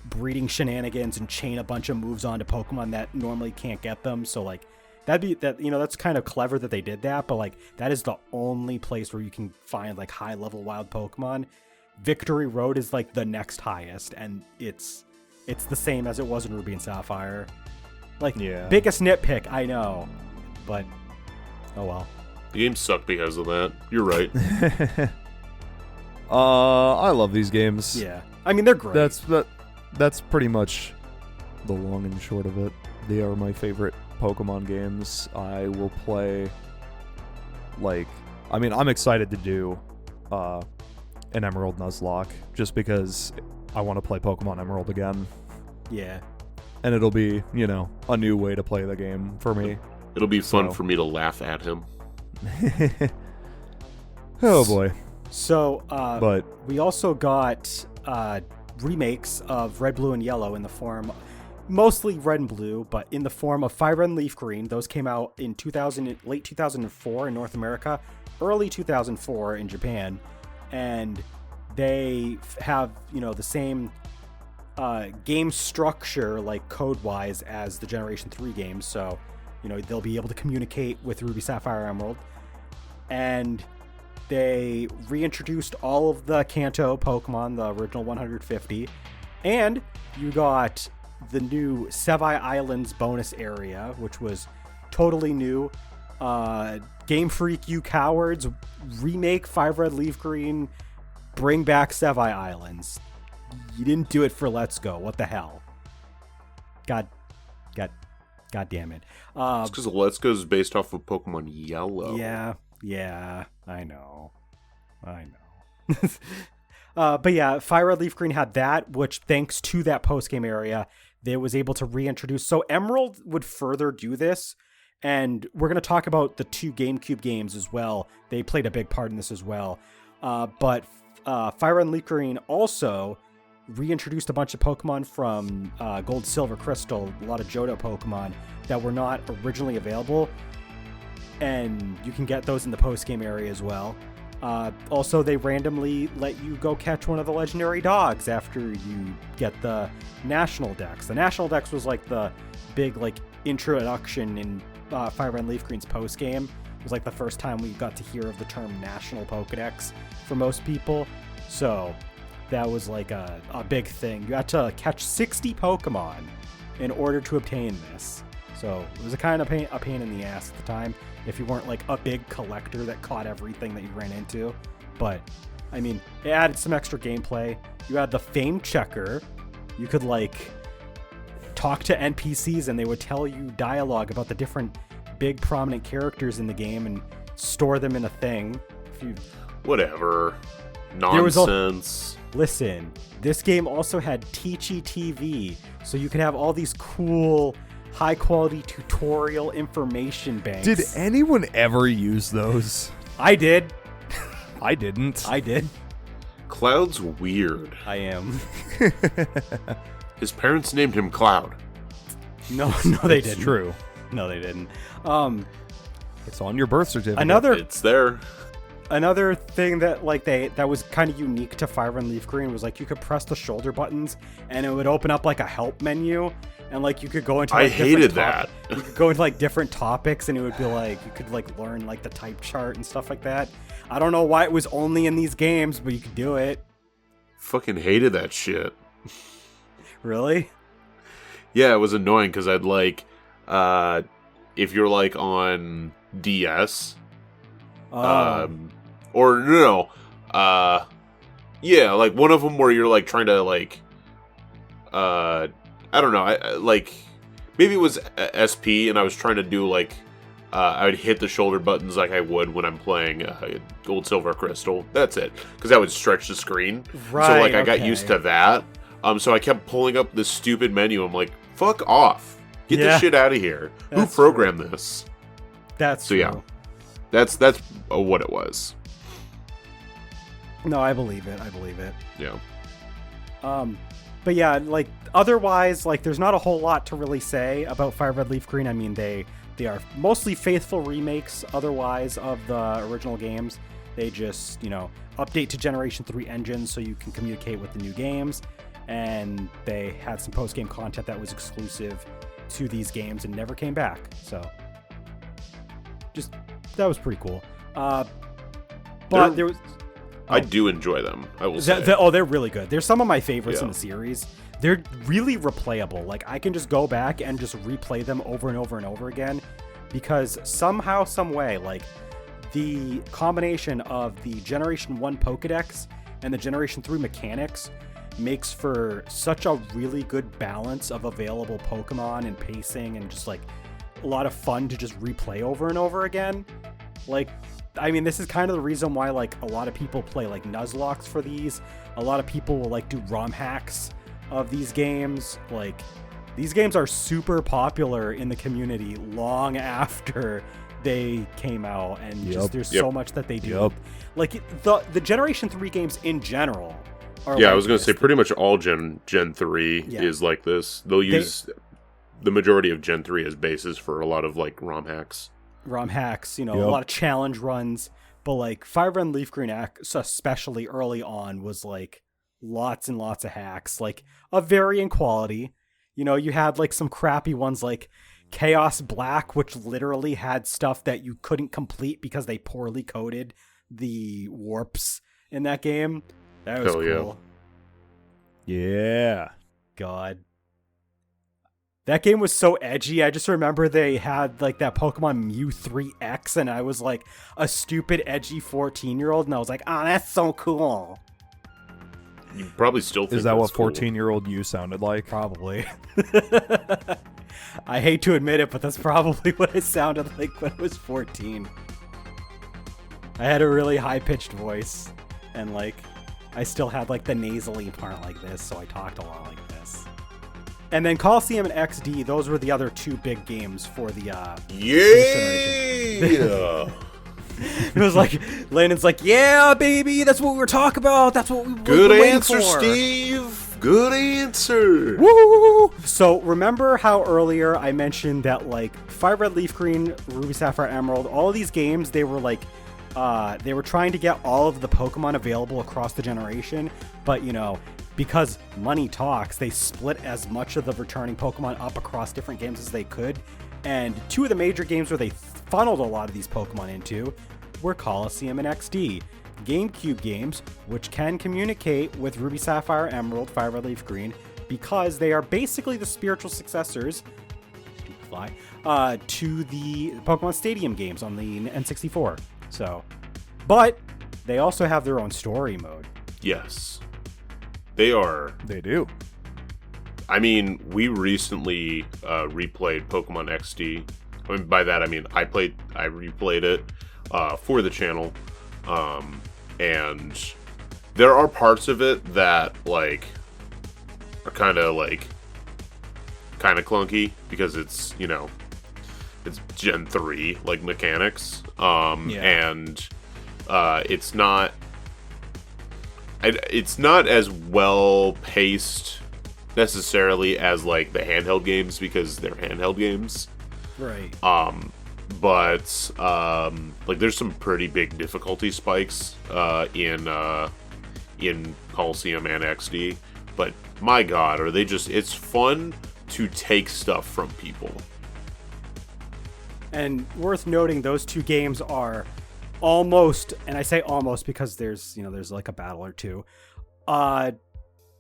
breeding shenanigans and chain a bunch of moves onto Pokemon that normally can't get them. So like that's kind of clever that they did that, but like that is the only place where you can find like high level wild Pokemon. Victory Road is like the next highest, and it's the same as it was in Ruby and Sapphire. Like, biggest nitpick, I know, but oh well. The games suck because of that. You're right. I love these games. Yeah, I mean they're great. That's pretty much the long and short of it. They are my favorite Pokemon games. I will play. I'm excited to do an Emerald Nuzlocke just because I want to play Pokemon Emerald again. Yeah. And it'll be, a new way to play the game for me. It'll be fun for me to laugh at him. Oh boy. So, but we also got remakes of Red, Blue, and Yellow in the form, mostly Red and Blue, but in the form of Fire Red and Leaf Green. Those came out in late 2004 in North America, early 2004 in Japan, and they have the same game structure, like code-wise, as the Generation 3 games. So, they'll be able to communicate with Ruby, Sapphire, Emerald, and they reintroduced all of the Kanto Pokemon, the original 150, and you got the new Sevi Islands bonus area, which was totally new. Game Freak, you cowards, remake Fire Red Leaf Green, bring back Sevi Islands. You didn't do it for Let's Go. What the hell? God damn it. It's because Let's Go is based off of Pokemon Yellow. Yeah, I know. But yeah, Fire Red Leaf Green had that, which thanks to that post-game area, they was able to reintroduce. So Emerald would further do this, and we're going to talk about the 2 GameCube games as well. They played a big part in this as well. But Fire Red Leaf Green also reintroduced a bunch of Pokemon from Gold, Silver, Crystal, a lot of Johto Pokemon that were not originally available, and you can get those in the post-game area as well. Also, they randomly let you go catch one of the legendary dogs after you get the National Dex. The National Dex was like the big introduction in Fire Red Leaf Green's post-game. It was like the first time we got to hear of the term National Pokedex for most people. So that was like a big thing. You had to catch 60 Pokemon in order to obtain this. So it was a kind of a pain in the ass at the time if you weren't like a big collector that caught everything that you ran into. But I mean, it added some extra gameplay. You had the Fame Checker. You could talk to NPCs and they would tell you dialogue about the different big prominent characters in the game and store them in a thing. Whatever. Nonsense. Listen, this game also had Teachy TV, so you could have all these cool high quality tutorial information banks. Did anyone ever use those? I did. I didn't. I did. Cloud's weird. I am. His parents named him Cloud. No, they didn't. It's true. No, they didn't. It's on your birth certificate. It's there. Another thing that that was kind of unique to Fire Red Leaf Green was you could press the shoulder buttons and it would open up a help menu, and you could go into I hated that. You could go into different topics and it would be you could learn the type chart and stuff like that. I don't know why it was only in these games, but you could do it. Fucking hated that shit. Really? Yeah, it was annoying because I'd like, if you're like on DS, or no, yeah, like one of them where you're like trying to like, I don't know, I like maybe it was SP, and I was trying to do like, I would hit the shoulder buttons like I would when I'm playing Gold, Silver, Crystal. That's it, because that would stretch the screen. Right. So like I got used to that. So I kept pulling up this stupid menu. I'm like, fuck off. Get this shit out of here. Who programmed this? That's so true. Yeah. That's what it was. No, I believe it. Yeah. But yeah, like otherwise, like there's not a whole lot to really say about Fire Red Leaf Green. I mean, they are mostly faithful remakes otherwise of the original games. They just, update to Generation 3 engines so you can communicate with the new games. And they had some post-game content that was exclusive to these games and never came back. So that was pretty cool. But there was... I do enjoy them, I will say. They're really good. They're some of my favorites in the series. They're really replayable. Like, I can just go back and just replay them over and over and over again, because somehow, some way, like, the combination of the Generation 1 Pokedex and the Generation 3 mechanics makes for such a really good balance of available Pokemon and pacing, and just, like, a lot of fun to just replay over and over again. Like, I mean, this is kind of the reason why, like, a lot of people play, like, Nuzlocke for these. A lot of people will, like, do ROM hacks of these games. Like, these games are super popular in the community long after they came out, and just there's so much that they do. Like, the Generation 3 games in general are I was going to say pretty much all Gen 3 is like this. They'll use the majority of Gen 3 as basis for a lot of, like, ROM hacks, a lot of challenge runs. But, like, Fire Red Leaf Green, especially early on, was, like, lots and lots of hacks, like, of varying quality. You had, like, some crappy ones like Chaos Black, which literally had stuff that you couldn't complete because they poorly coded the warps in that game. That was cool. Yeah. God. That game was so edgy. I just remember they had, like, that Pokemon Mew 3X, and I was, like, a stupid, edgy 14-year-old, and I was like, that's so cool. You probably still think Is that what cool. 14-year-old you sounded like? Probably. I hate to admit it, but that's probably what it sounded like when I was 14. I had a really high-pitched voice, and, like, I still had, like, the nasally part like this, so I talked a lot like this. And then Coliseum and XD, those were the other two big games for the Yeah. It was like, Landon's like, yeah, baby, that's what we were talking about. That's what we were Good waiting answer, for. Steve. Good answer. Woo! So remember how earlier I mentioned that, like, Fire Red Leaf Green, Ruby Sapphire Emerald, all of these games, they were like, they were trying to get all of the Pokemon available across the generation, but, because money talks, they split as much of the returning Pokemon up across different games as they could. And two of the major games where they funneled a lot of these Pokemon into were Coliseum and XD. GameCube games, which can communicate with Ruby Sapphire Emerald, Fire Red Leaf Green, because they are basically the spiritual successors to the Pokemon Stadium games on the N64. So, but they also have their own story mode. Yes. They do. I mean, we recently replayed Pokemon XD. I mean, by that I mean I replayed it for the channel, and there are parts of it that, like, are kind of clunky because it's it's Gen 3 like mechanics, and it's not as well paced necessarily as, like, the handheld games, because they're handheld games, right? But like, there's some pretty big difficulty spikes in Coliseum and XD, but my god, are they just, it's fun to take stuff from people. And worth noting, those two games are almost, and I say almost because there's like a battle or two,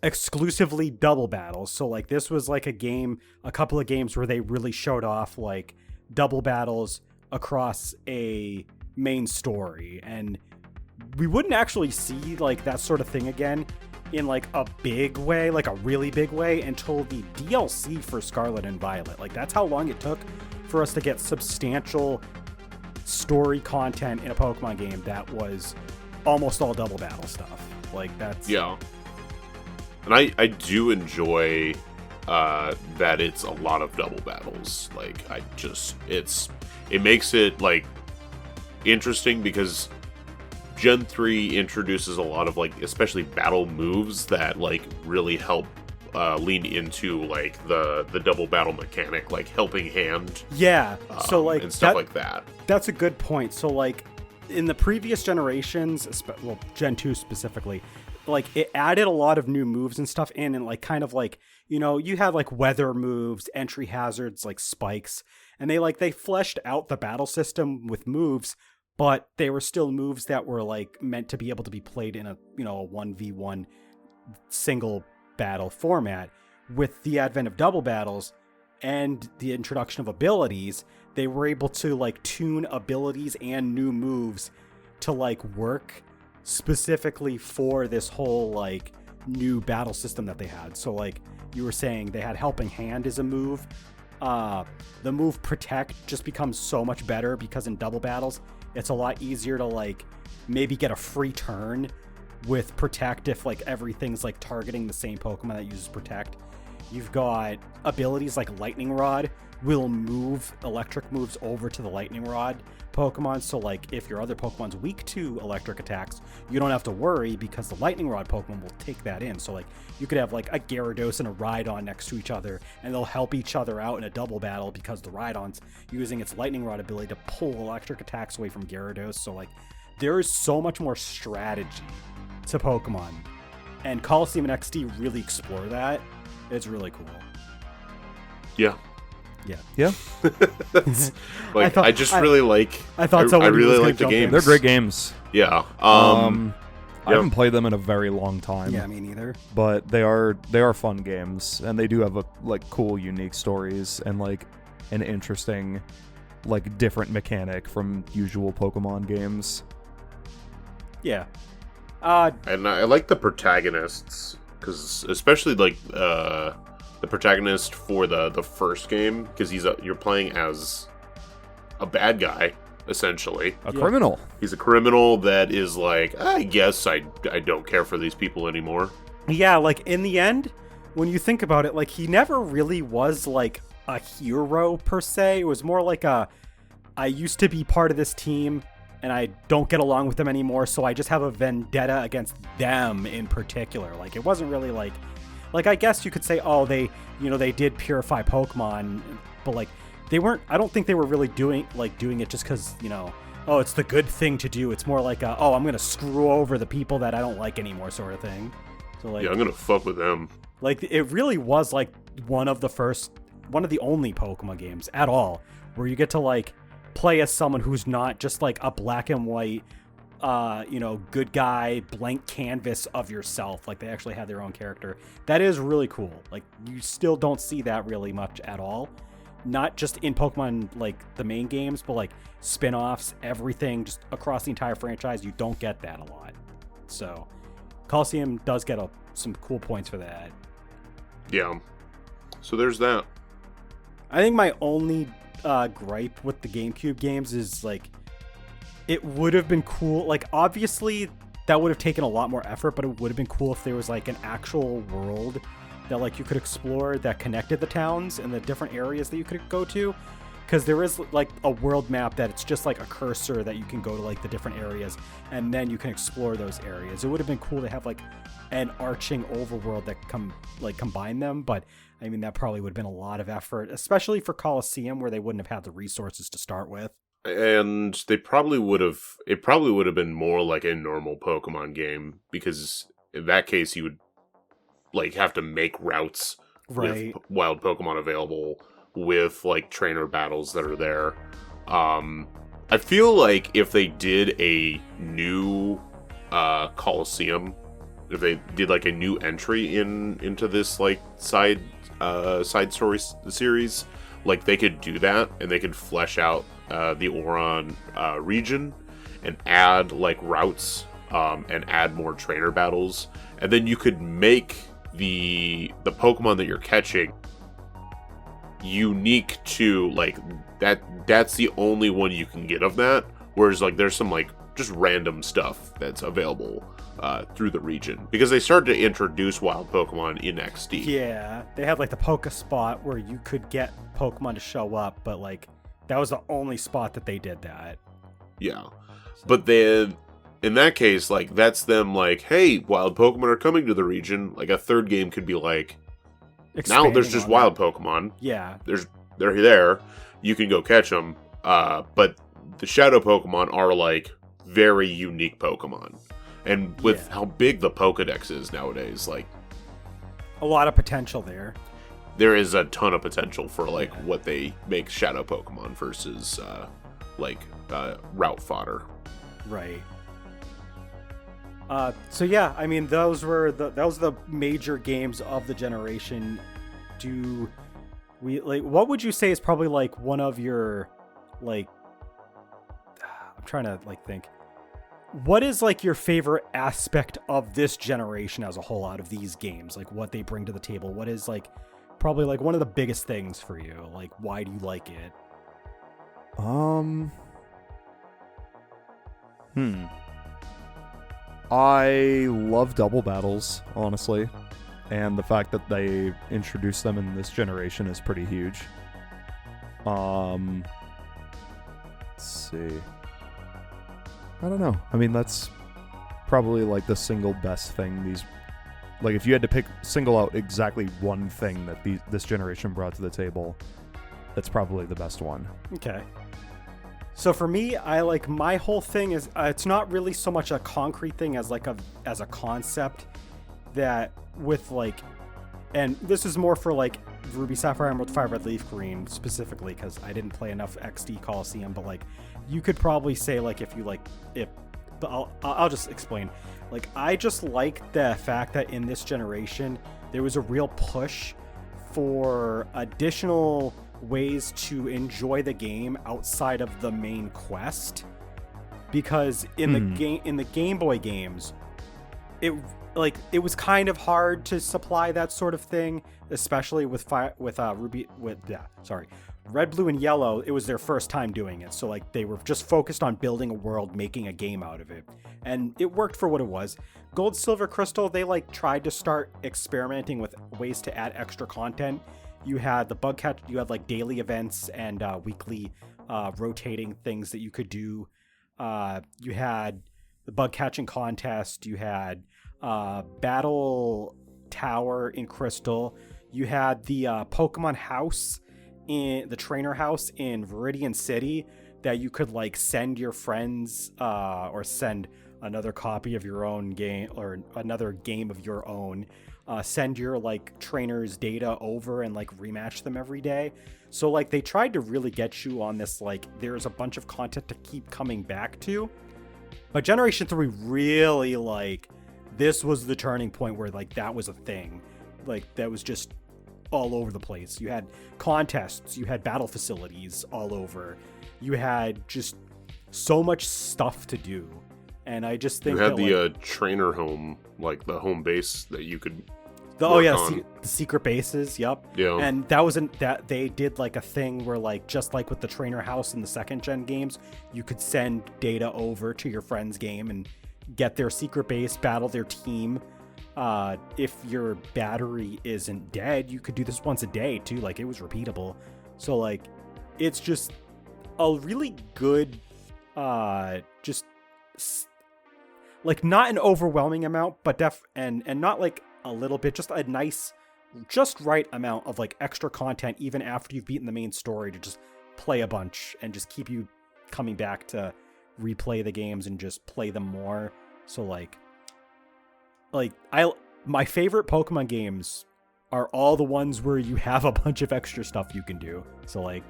exclusively double battles. So like this was like a couple of games where they really showed off like double battles across a main story, and we wouldn't actually see like that sort of thing again in like a big way, like a really big way, until the DLC for Scarlet and Violet. Like that's how long it took for us to get substantial story content in a Pokemon game that was almost all double battle stuff. Like that's and I do enjoy that it's a lot of double battles. Like it makes it like interesting because Gen 3 introduces a lot of like especially battle moves that like really help lean into like the double battle mechanic, like helping hand. Yeah. So like and stuff like that. That's a good point. So like in the previous generations, well, Gen 2 specifically, like it added a lot of new moves and stuff in, and like kind of like, you know, you had like weather moves, entry hazards, like spikes, and they fleshed out the battle system with moves, but they were still moves that were like meant to be able to be played in a, you know, a 1v1 single battle format. With the advent of double battles and the introduction of abilities, they were able to like tune abilities and new moves to like work specifically for this whole like new battle system that they had. So like you were saying, they had Helping Hand as a move. The move Protect just becomes so much better because in double battles it's a lot easier to like maybe get a free turn with Protect if like everything's like targeting the same Pokemon that uses Protect. You've got abilities like Lightning Rod will move electric moves over to the Lightning Rod Pokemon, so like if your other Pokemon's weak to electric attacks, you don't have to worry because the Lightning Rod Pokemon will take that in. So like you could have like a Gyarados and a Rhydon next to each other, and they'll help each other out in a double battle because the Rhydon's using its Lightning Rod ability to pull electric attacks away from Gyarados. So like there is so much more strategy to Pokemon, and Colosseum and XD really explore that. It's really cool. Yeah. Like I really like the games. They're great games. Yeah. I haven't played them in a very long time. Yeah, me neither. But they are fun games, and they do have a like cool, unique stories and like an interesting, like different mechanic from usual Pokemon games. Yeah. And I like the protagonists, because especially like the protagonist for the first game, because you're playing as a bad guy, essentially. A criminal. He's a criminal that is like, I guess I don't care for these people anymore. Yeah, like in the end, when you think about it, like he never really was like a hero per se. It was more like I used to be part of this team and I don't get along with them anymore, so I just have a vendetta against them in particular. Like it wasn't really like I guess you could say, oh, they did purify Pokemon, but like they weren't. I don't think they were really doing it just because, you know, oh, it's the good thing to do. It's more like oh, I'm gonna screw over the people that I don't like anymore, sort of thing. So like, yeah, I'm gonna fuck with them. Like it really was like one of the only Pokemon games at all where you get to like play as someone who's not just like a black and white, good guy, blank canvas of yourself. Like they actually have their own character. That is really cool. Like you still don't see that really much at all. Not just in Pokemon, like the main games, but like spin-offs, everything just across the entire franchise. You don't get that a lot. So Colosseum does get some cool points for that. Yeah. So there's that. I think my only gripe with the GameCube games is like, it would have been cool. Like, obviously, that would have taken a lot more effort, but it would have been cool if there was like an actual world that like you could explore that connected the towns and the different areas that you could go to. Because there is like a world map that it's just like a cursor that you can go to like the different areas and then you can explore those areas. It would have been cool to have like an arching overworld that combine them, but I mean that probably would have been a lot of effort, especially for Colosseum where they wouldn't have had the resources to start with. And it probably would have been more like a normal Pokemon game, because in that case you would like have to make routes with wild Pokemon available, with like trainer battles that are there. I feel like if they did a new Colosseum, if they did like a new entry into this like side story series, like they could do that and they could flesh out the Oron region and add like routes and add more trainer battles, and then you could make the Pokemon that you're catching unique to like that's the only one you can get of that, whereas like there's some like just random stuff that's available through the region, because they started to introduce wild Pokemon in XD. Yeah, they had like the Poke Spot where you could get Pokemon to show up, but like that was the only spot that they did that. Yeah, but then in that case, like that's them like, hey, wild Pokemon are coming to the region. Like a third game could be like, now there's just wild Pokemon. Yeah, they're there. You can go catch them. But the Shadow Pokemon are like very unique Pokemon, and with how big the Pokedex is nowadays, like a lot of potential there. There is a ton of potential for like what they make Shadow Pokemon versus route fodder. Right. So yeah, I mean those were the major games of the generation. Do we like what would you say is probably like one of your like I'm trying to like think. What is like your favorite aspect of this generation as a whole out of these games? Like what they bring to the table? What is like probably like one of the biggest things for you? Like why do you like it? I love double battles, honestly, and the fact that they introduced them in this generation is pretty huge. Let's see. I don't know. I mean, that's probably like the single best thing these... Like, if you had to single out exactly one thing that this generation brought to the table, that's probably the best one. Okay. So for me, I like my whole thing is it's not really so much a concrete thing as like as a concept that with like, and this is more for like Ruby, Sapphire, Emerald, Fire, Red, Leaf, Green specifically because I didn't play enough XD Coliseum, but like you could probably say like if you like but I'll just explain. Like I just like the fact that in this generation there was a real push for additional ways to enjoy the game outside of the main quest, because in the Game Boy games it was kind of hard to supply that sort of thing, especially with Red, Blue, and Yellow. It was their first time doing it, so like they were just focused on building a world, making a game out of it, and it worked for what it was. Gold, Silver, Crystal, they like tried to start experimenting with ways to add extra content. You had the bug catch, you had like daily events and weekly rotating things that you could do. You had the bug catching contest. You had Battle Tower in Crystal. You had the Pokemon house in the trainer house in Viridian City that you could like send your friends or send another copy of your own game or another game of your own. Send your like trainers data over and like rematch them every day. So like they tried to really get you on this like there's a bunch of content to keep coming back to. But Generation 3 really like this was the turning point where like that was a thing. Like that was just all over the place. You had contests, you had battle facilities all over. You had just so much stuff to do. And I just think you had the trainer home, like the home base that you could. The secret bases. Yep. Yeah. And that they did like a thing where like just like with the trainer house in the second gen games, you could send data over to your friend's game and get their secret base, battle their team. If your battery isn't dead, you could do this once a day too. Like it was repeatable. So like, it's just a really good, just. Like not an overwhelming amount, but and not like a little bit, just a nice, just right amount of like extra content, even after you've beaten the main story, to just play a bunch and just keep you coming back to replay the games and just play them more. So like my favorite Pokemon games are all the ones where you have a bunch of extra stuff you can do. So like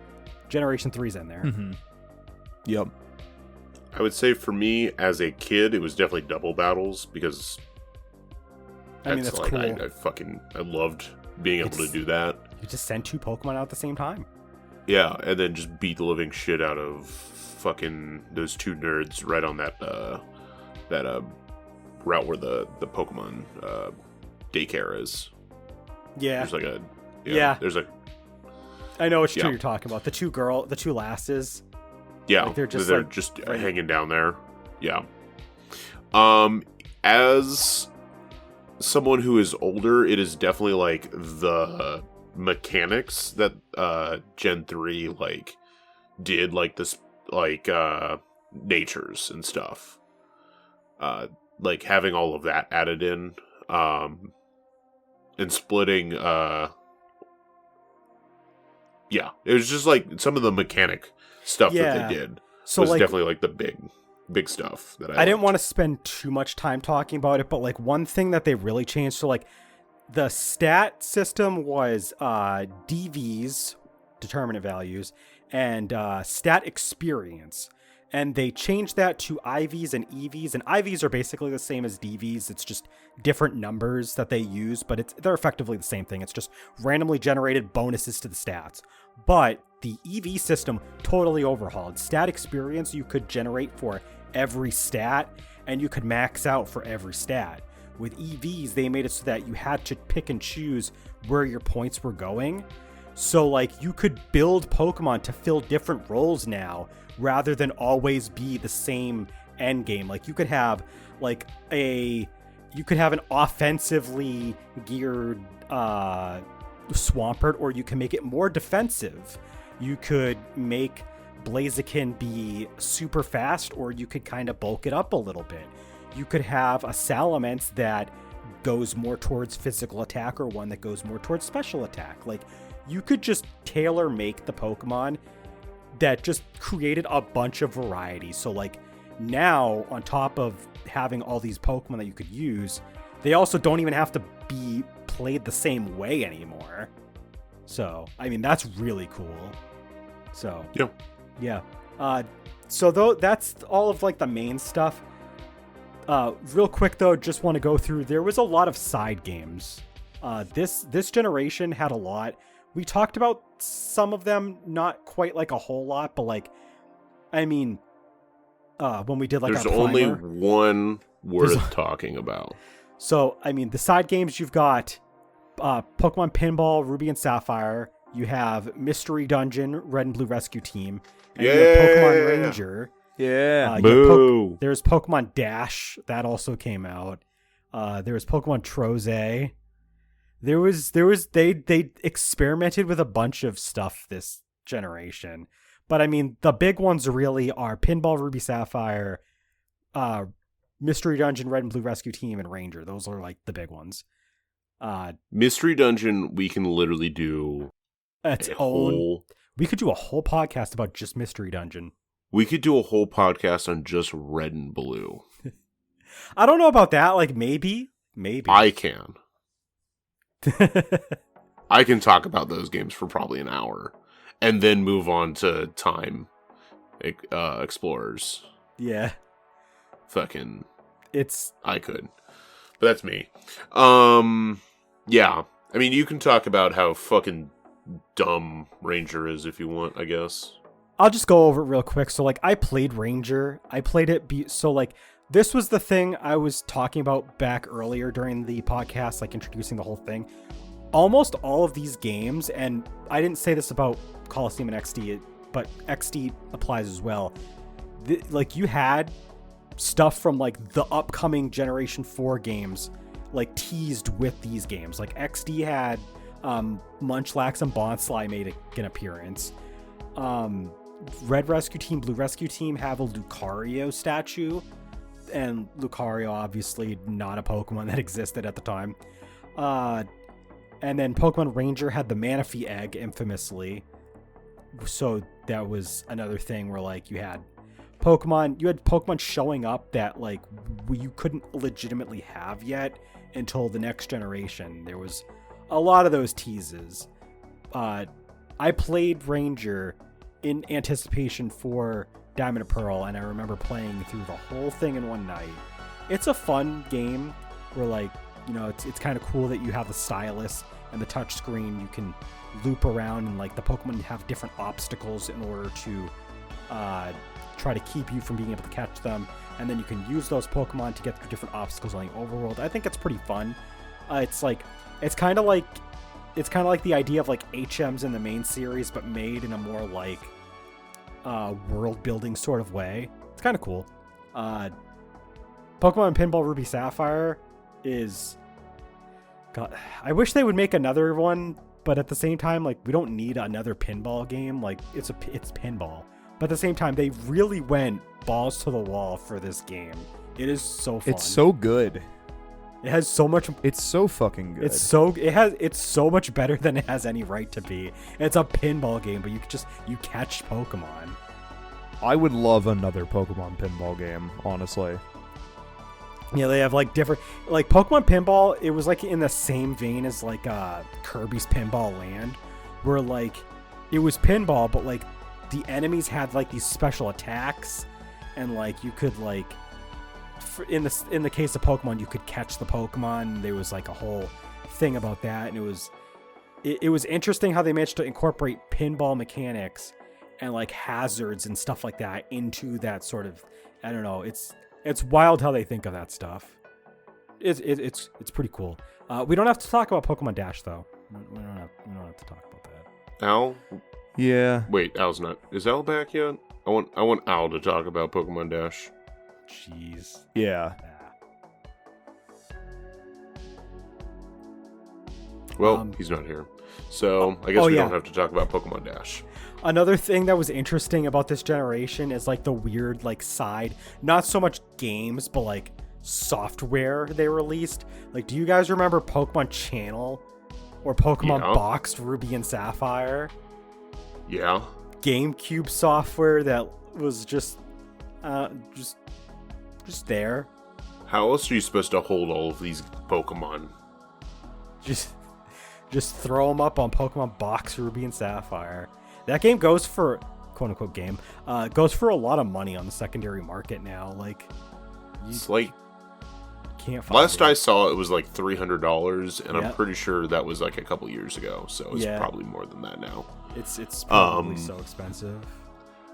Generation 3's in there. Mm-hmm. Yep. I would say for me as a kid, it was definitely double battles because I mean, that's cool. I loved being able to do that. You just send 2 Pokemon out at the same time. Yeah, and then just beat the living shit out of fucking those 2 nerds right on that route where the Pokemon daycare is. Yeah. There's like a There's a. I know which 2 you're talking about. The 2 lasses. Yeah, like they're just hanging down there. Yeah. As someone who is older, it is definitely like the mechanics that Gen 3 like did, like this, like natures and stuff. Like having all of that added in, and splitting. Yeah, it was just like some of the mechanic stuff that they did. So was like, definitely like the big stuff that I didn't want to spend too much time talking about it, but like one thing that they really changed, so like the stat system was DVs, determinant values, and stat experience. And they changed that to IVs and EVs, and IVs are basically the same as DVs. It's just different numbers that they use, but they're effectively the same thing. It's just randomly generated bonuses to the stats. But the EV system totally overhauled. Stat experience you could generate for every stat, and you could max out for every stat. With EVs, they made it so that you had to pick and choose where your points were going. So like you could build Pokemon to fill different roles now, rather than always be the same end game. Like you could have like an offensively geared Swampert, or you can make it more defensive. You could make Blaziken be super fast, or you could kind of bulk it up a little bit. You could have a Salamence that goes more towards physical attack, or one that goes more towards special attack. Like you could just tailor make the Pokemon that just created a bunch of variety. So like now, on top of having all these Pokemon that you could use, they also don't even have to be played the same way anymore. So I mean, that's really cool. So yeah. So though that's all of like the main stuff. Real quick though, just want to go through. There was a lot of side games. This generation had a lot. We talked about some of them, not quite like a whole lot, but like, I mean, when we did like there's our only primer, one worth talking about. So, I mean, the side games, you've got Pokemon Pinball, Ruby and Sapphire. You have Mystery Dungeon, Red and Blue Rescue Team. And you have Pokemon Ranger. Yeah. Boo. There's Pokemon Dash. That also came out. There's Pokemon Troze. They experimented with a bunch of stuff this generation. But I mean, the big ones really are Pinball, Ruby, Sapphire, Mystery Dungeon, Red and Blue Rescue Team, and Ranger. Those are like the big ones. Mystery Dungeon, we can literally do we could do a whole podcast about just Mystery Dungeon. We could do a whole podcast on just Red and Blue. I don't know about that. Like maybe. I can. I can talk about those games for probably an hour, and then move on to Time Explorers. Yeah. Fucking. I could, but that's me. Yeah. I mean, you can talk about how fucking dumb Ranger is if you want, I guess. I'll just go over it real quick. So, like, I played Ranger. I played it. So, like, this was the thing I was talking about back earlier during the podcast, like, introducing the whole thing. Almost all of these games, and I didn't say this about Coliseum and XD, but XD applies as well. Like, you had stuff from, like, the upcoming Generation 4 games, like, teased with these games. Like, XD had Munchlax and Bonsly made an appearance. Red Rescue Team, Blue Rescue Team have a Lucario statue, and Lucario obviously not a Pokemon that existed at the time. And then Pokemon Ranger had the Manaphy egg, infamously. So that was another thing where like you had Pokemon showing up that like you couldn't legitimately have yet until the next generation. There was a lot of those teases. I played Ranger in anticipation for Diamond and Pearl, and I remember playing through the whole thing in one night. It's a fun game where like you know, it's kind of cool that you have the stylus and the touch screen. You can loop around, and like the Pokemon have different obstacles in order to try to keep you from being able to catch them, and then you can use those Pokemon to get through different obstacles on the overworld. I think it's pretty fun. It's kind of like the idea of like HMs in the main series, but made in a more like world building sort of way. It's kind of cool. Pokemon Pinball Ruby Sapphire is, God, I wish they would make another one, but at the same time, like, we don't need another pinball game. Like, it's pinball, but at the same time, they really went balls to the wall for this game. It is so fun. It's so good. It has so much. It's so fucking good. It's so much better than it has any right to be. It's a pinball game, but you catch Pokemon. I would love another Pokemon pinball game, honestly. Yeah, they have like different, like Pokemon Pinball. It was like in the same vein as like Kirby's Pinball Land, where like it was pinball, but like the enemies had like these special attacks, and like you could like, in the case of Pokemon, you could catch the Pokemon. And there was like a whole thing about that, and it was interesting how they managed to incorporate pinball mechanics and like hazards and stuff like that into that sort of, I don't know, it's wild how they think of that stuff. It's pretty cool. We don't have to talk about Pokemon Dash though. We don't have to talk about that. Al? Yeah. Wait, Al's not. Is Al back yet? I want Al to talk about Pokemon Dash. Jeez. Yeah. Well, he's not here. So I guess we don't have to talk about Pokemon Dash. Another thing that was interesting about this generation is like the weird like side, not so much games, but like software they released. Like, do you guys remember Pokemon Channel or Pokemon Boxed Ruby and Sapphire? Yeah. GameCube software that was just there. How else are you supposed to hold all of these Pokemon? Just throw them up on Pokemon Box Ruby and Sapphire. That game goes for, quote unquote game, goes for a lot of money on the secondary market now. Like, it's like, can't find last it. I saw it was like $300, and Yep. I'm pretty sure that was like a couple years ago. So it's Yeah. probably more than that now. It's probably so expensive.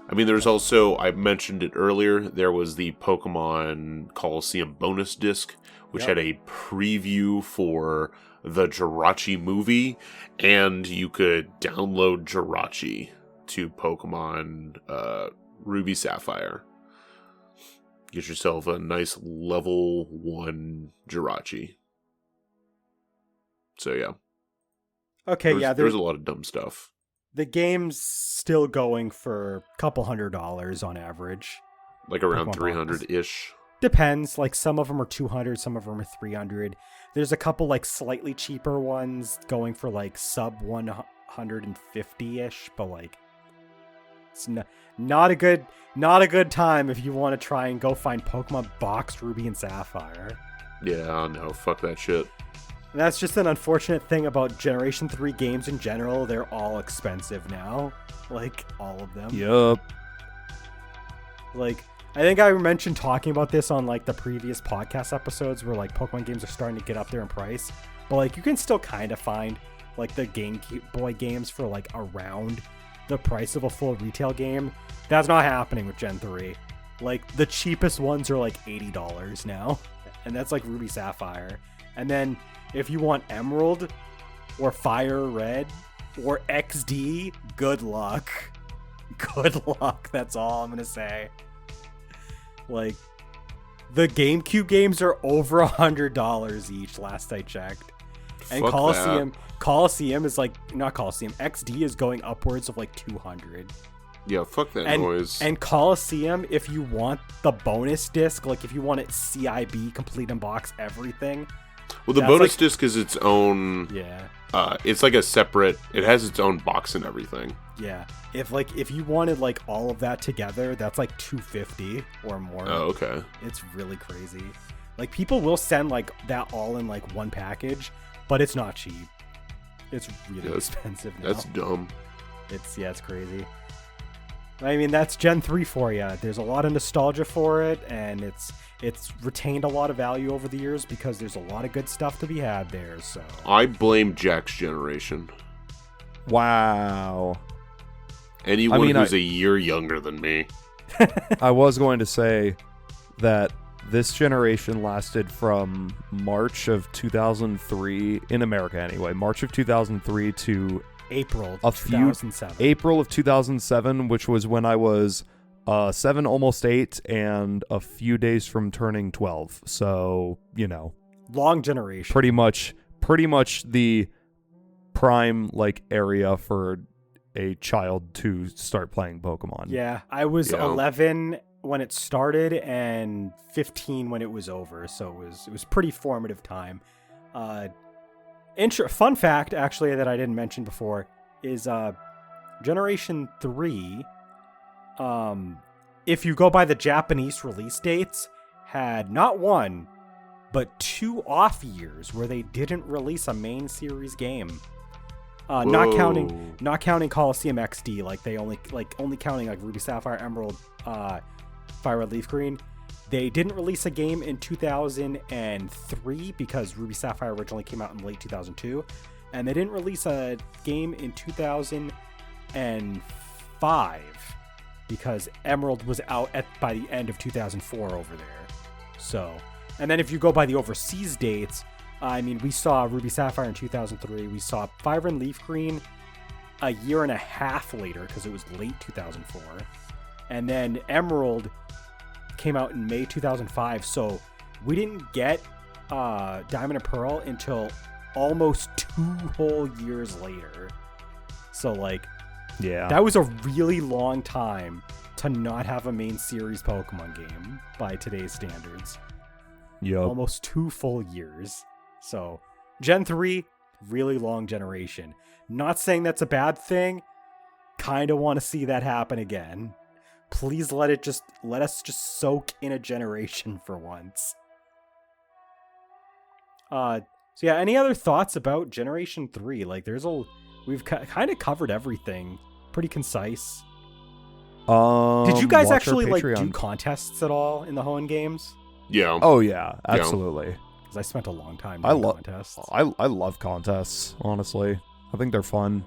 I mean, there's also, I mentioned it earlier, there was the Pokemon Coliseum bonus disc, which had a preview for the Jirachi movie, and you could download Jirachi to Pokemon Ruby Sapphire. Get yourself a nice level 1 Jirachi. So yeah. Okay, there's a lot of dumb stuff. The game's still going for a couple $100 on average. Like around Pokemon 300-ish. Depends. Like, some of them are 200, some of them are 300. There's a couple like slightly cheaper ones going for like sub 150-ish, but like it's not a good time if you want to try and go find Pokemon Box Ruby and Sapphire. Yeah, no, fuck that shit. And that's just an unfortunate thing about Generation 3 games in general. They're all expensive now. Like, all of them. Yup. Like, I think I mentioned talking about this on like the previous podcast episodes where like Pokemon games are starting to get up there in price. But like, you can still kind of find like the Game Boy games for like around the price of a full retail game. That's not happening with Gen 3. Like, the cheapest ones are like $80 now. And that's like Ruby Sapphire. And then if you want Emerald or Fire Red or XD, good luck. Good luck. That's all I'm going to say. Like, the GameCube games are over $100 each, last I checked. And Fuck Coliseum is like, not Coliseum, XD is going upwards of like 200. Yeah, fuck that noise. And Coliseum, if you want the bonus disc, like if you want it CIB, complete and box everything. Well, the bonus disc is its own. Yeah. It's like a separate. It has its own box and everything. Yeah. If you wanted like all of that together, that's like $250 or more. Oh, okay. It's really crazy. Like, people will send like that all in like one package, but it's not cheap. It's really expensive now. That's dumb. It's crazy. I mean, that's Gen 3 for you. There's a lot of nostalgia for it, and it's retained a lot of value over the years because there's a lot of good stuff to be had there. So I blame Jack's generation. Wow. Anyone who's a year younger than me. I was going to say that this generation lasted from March of 2003, in America anyway, March of 2003 to April of 2007. April of 2007, which was when I was 7, almost 8, and a few days from turning 12. So, long generation. Pretty much the prime area for a child to start playing Pokemon. Yeah, I was 11 when it started and 15 when it was over, so it was pretty formative time. Fun fact, actually, that I didn't mention before is Generation 3, if you go by the Japanese release dates, had not one, but 2 off years where they didn't release a main series game. Not counting Coliseum XD, they only counting Ruby Sapphire Emerald, Fire Red Leaf Green. They didn't release a game in 2003 because Ruby Sapphire originally came out in late 2002, and they didn't release a game in 2005 because Emerald was out by the end of 2004 over there. So, and then if you go by the overseas dates, we saw Ruby Sapphire in 2003. We saw Fire and Leaf Green a year and a half later because it was late 2004. And then Emerald came out in May 2005. So we didn't get Diamond and Pearl until almost 2 whole years later. So, that was a really long time to not have a main series Pokemon game by today's standards. Yep. Almost 2 full years. So, Gen 3, really long generation. Not saying that's a bad thing. Kind of want to see that happen again. Please let us just soak in a generation for once. So yeah, any other thoughts about Generation 3? We've kind of covered everything. Pretty concise. Did you guys actually do contests at all in the Hoenn games? Yeah. Oh yeah, absolutely. Because I spent a long time doing contests. I love contests, honestly. I think they're fun.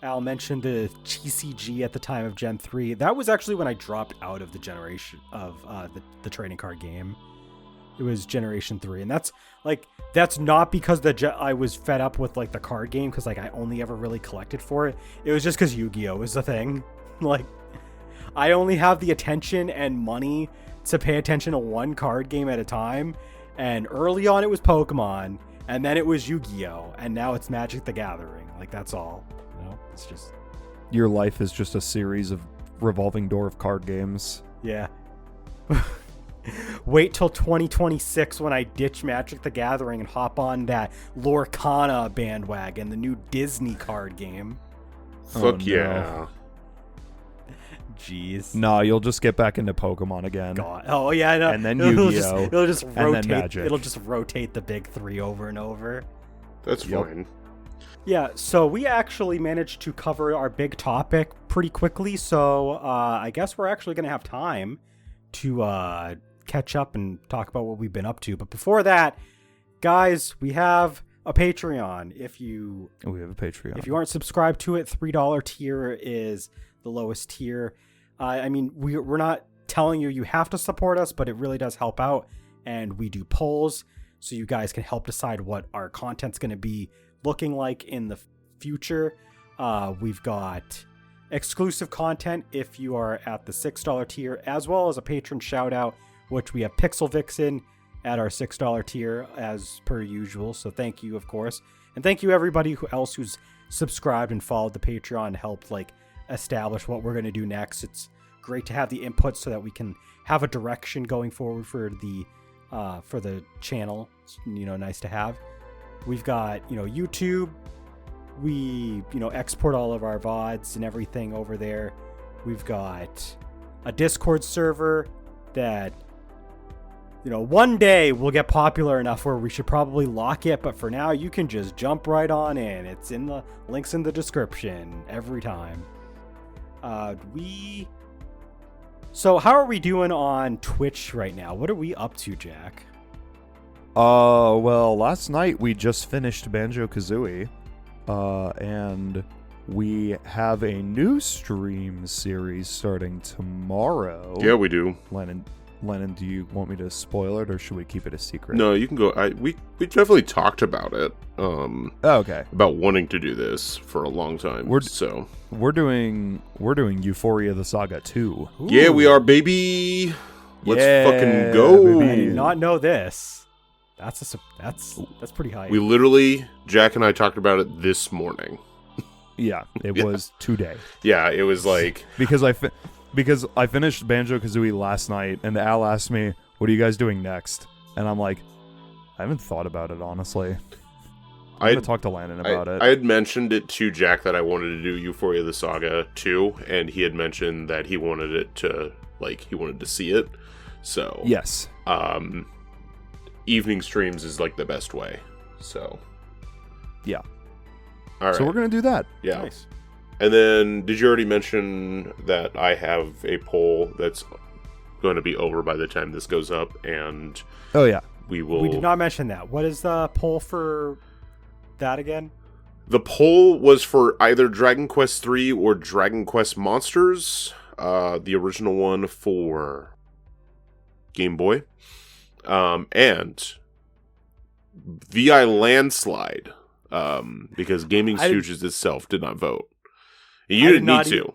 Al mentioned the TCG at the time of Gen 3. That was actually when I dropped out of the generation of the trading card game. It was Generation 3. And that's not because I was fed up with the card game because I only ever really collected for it. It was just because Yu-Gi-Oh! Was the thing. I only have the attention and money to pay attention to one card game at a time. And early on it was Pokemon, and then it was Yu-Gi-Oh! And now it's Magic the Gathering. That's all. It's just... Your life is just a series of revolving door of card games. Yeah. Wait till 2026 when I ditch Magic the Gathering and hop on that Lorcana bandwagon, the new Disney card game. Fuck yeah. Jeez. No, you'll just get back into Pokemon again. God. Oh yeah, no. And then Yu-Gi-Oh. It'll just rotate. And then Magic. It'll just rotate the big 3 over and over. That's fine. Yeah, so we actually managed to cover our big topic pretty quickly, so I guess we're actually going to have time to catch up and talk about what we've been up to. But before that, guys, we have a Patreon. We have a Patreon. If you aren't subscribed to it, $3 tier is the lowest tier. We're not telling you have to support us, but it really does help out. And we do polls, so you guys can help decide what our content's going to be looking like in the future. We've got exclusive content if you are at the $6 tier, as well as a patron shout out, which we have Pixel Vixen at our $6 tier as per usual. So thank you, of course. And thank you everybody else who's subscribed and followed the Patreon and helped establish what we're going to do next. It's great to have the input so that we can have a direction going forward for the channel. It's, nice to have. We've got, YouTube. We, export all of our VODs and everything over there. We've got a Discord server that, one day will get popular enough where we should probably lock it. But for now, you can just jump right on in. It's in the links in the description every time. We So how are we doing on Twitch right now? What are we up to, Jack? Well, last night we just finished Banjo-Kazooie, and we have a new stream series starting tomorrow. Yeah, we do. Lennon, do you want me to spoil it, or should we keep it a secret? No, you can go. We definitely talked about it. Okay. About wanting to do this for a long time. We're doing Euphoria the Saga 2. Ooh. Yeah, we are, baby. Let's Yeah, fucking go. baby. I did not know this. That's pretty hype. We literally, Jack and I talked about it this morning. Yeah, it Yeah. was today. Yeah, it was like Because I finished Banjo-Kazooie last night, and Al asked me, "What are you guys doing next?" And I'm like, I haven't thought about it, honestly. I'm going to talk to Landon about it. I had mentioned it to Jack that I wanted to do Euphoria the Saga 2, and he had mentioned that he wanted it to, he wanted to see it. So, Yes. Evening streams is, the best way. So, Yeah. all right. So we're going to do that. Yeah. Nice. And then, did you already mention that I have a poll that's going to be over by the time this goes up, and Oh, yeah. we will... We did not mention that. What is the poll for that again? The poll was for either Dragon Quest III or Dragon Quest Monsters, the original one for Game Boy, and VI Landslide, because Gaming Stooges itself did not vote. You didn't need to.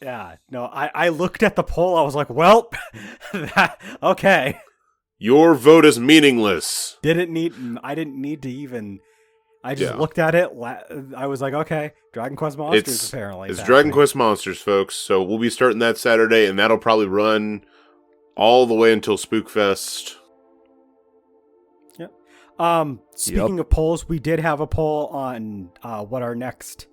Yeah, no, I looked at the poll. I was like, well, okay. Your vote is meaningless. I didn't need to even. I just Yeah. looked at it. I was like, okay, Dragon Quest Monsters. Apparently, It's Dragon Quest Monsters, folks. So we'll be starting that Saturday, and that'll probably run all the way until Spookfest. Yep. Speaking of polls, we did have a poll on what our next.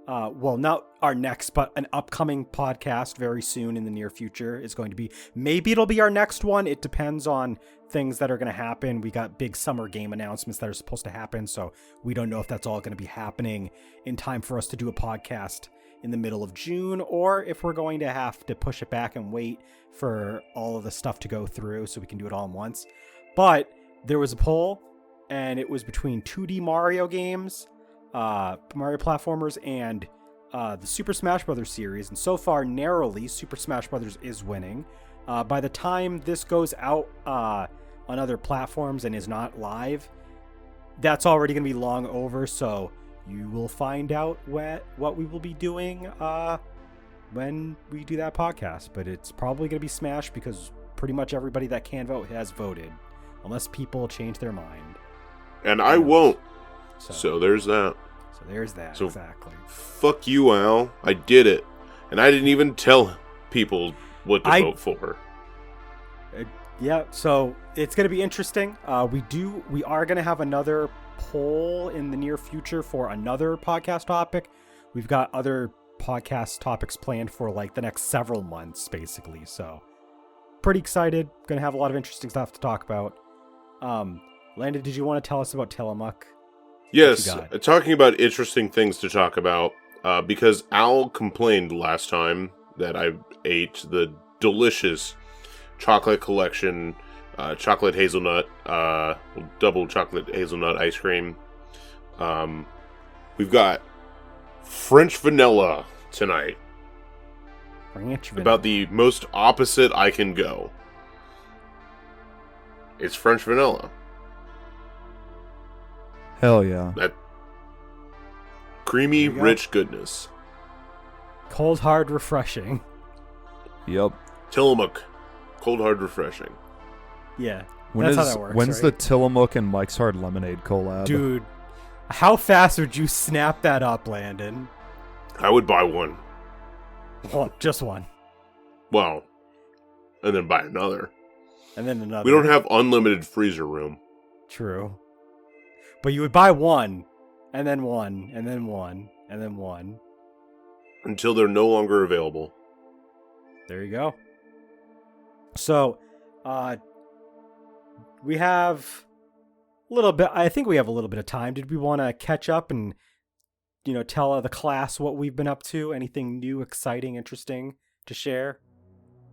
Well, not our next, but an upcoming podcast very soon in the near future is going to be. Maybe it'll be our next one. It depends on things that are going to happen. We got big summer game announcements that are supposed to happen, so we don't know if that's all going to be happening in time for us to do a podcast in the middle of June, or if we're going to have to push it back and wait for all of the stuff to go through so we can do it all at once. But there was a poll, and it was between 2D Mario games, Mario platformers, and the Super Smash Bros. Series, and so far, narrowly, Super Smash Bros. Is winning. By the time this goes out on other platforms and is not live, that's already going to be long over, so you will find out what we will be doing when we do that podcast. But it's probably going to be Smash, because pretty much everybody that can vote has voted, unless people change their mind. And I won't. So So there's that. there's that, So- exactly. Fuck you, Al. I did it. And I didn't even tell people what to vote for. Yeah, so it's going to be interesting. We are going to have another poll in the near future for another podcast topic. We've got other podcast topics planned for the next several months, basically. So pretty excited. Going to have a lot of interesting stuff to talk about. Landon, did you want to tell us about Tillamook? Yes, got? talking about interesting things to talk about, because Al complained last time that I ate the delicious chocolate collection, chocolate hazelnut, double chocolate hazelnut ice cream. We've got French vanilla tonight. About the most opposite I can go. It's French vanilla. Hell yeah. That creamy, There you go. rich goodness. Cold, hard, refreshing. Yep. Tillamook. Cold, hard, refreshing. Yeah, that's how that works. When's right? the Tillamook and Mike's Hard Lemonade collab? Dude, how fast would you snap that up, Landon? I would buy one. Well, just one. Well, and then buy another. And then another. We don't have unlimited freezer room. True. But you would buy one, and then one, and then one, and then one. Until they're no longer available. There you go. So, we have a little bit, I think we have a little bit of time. Did we want to catch up and, tell the class what we've been up to? Anything new, exciting, interesting to share?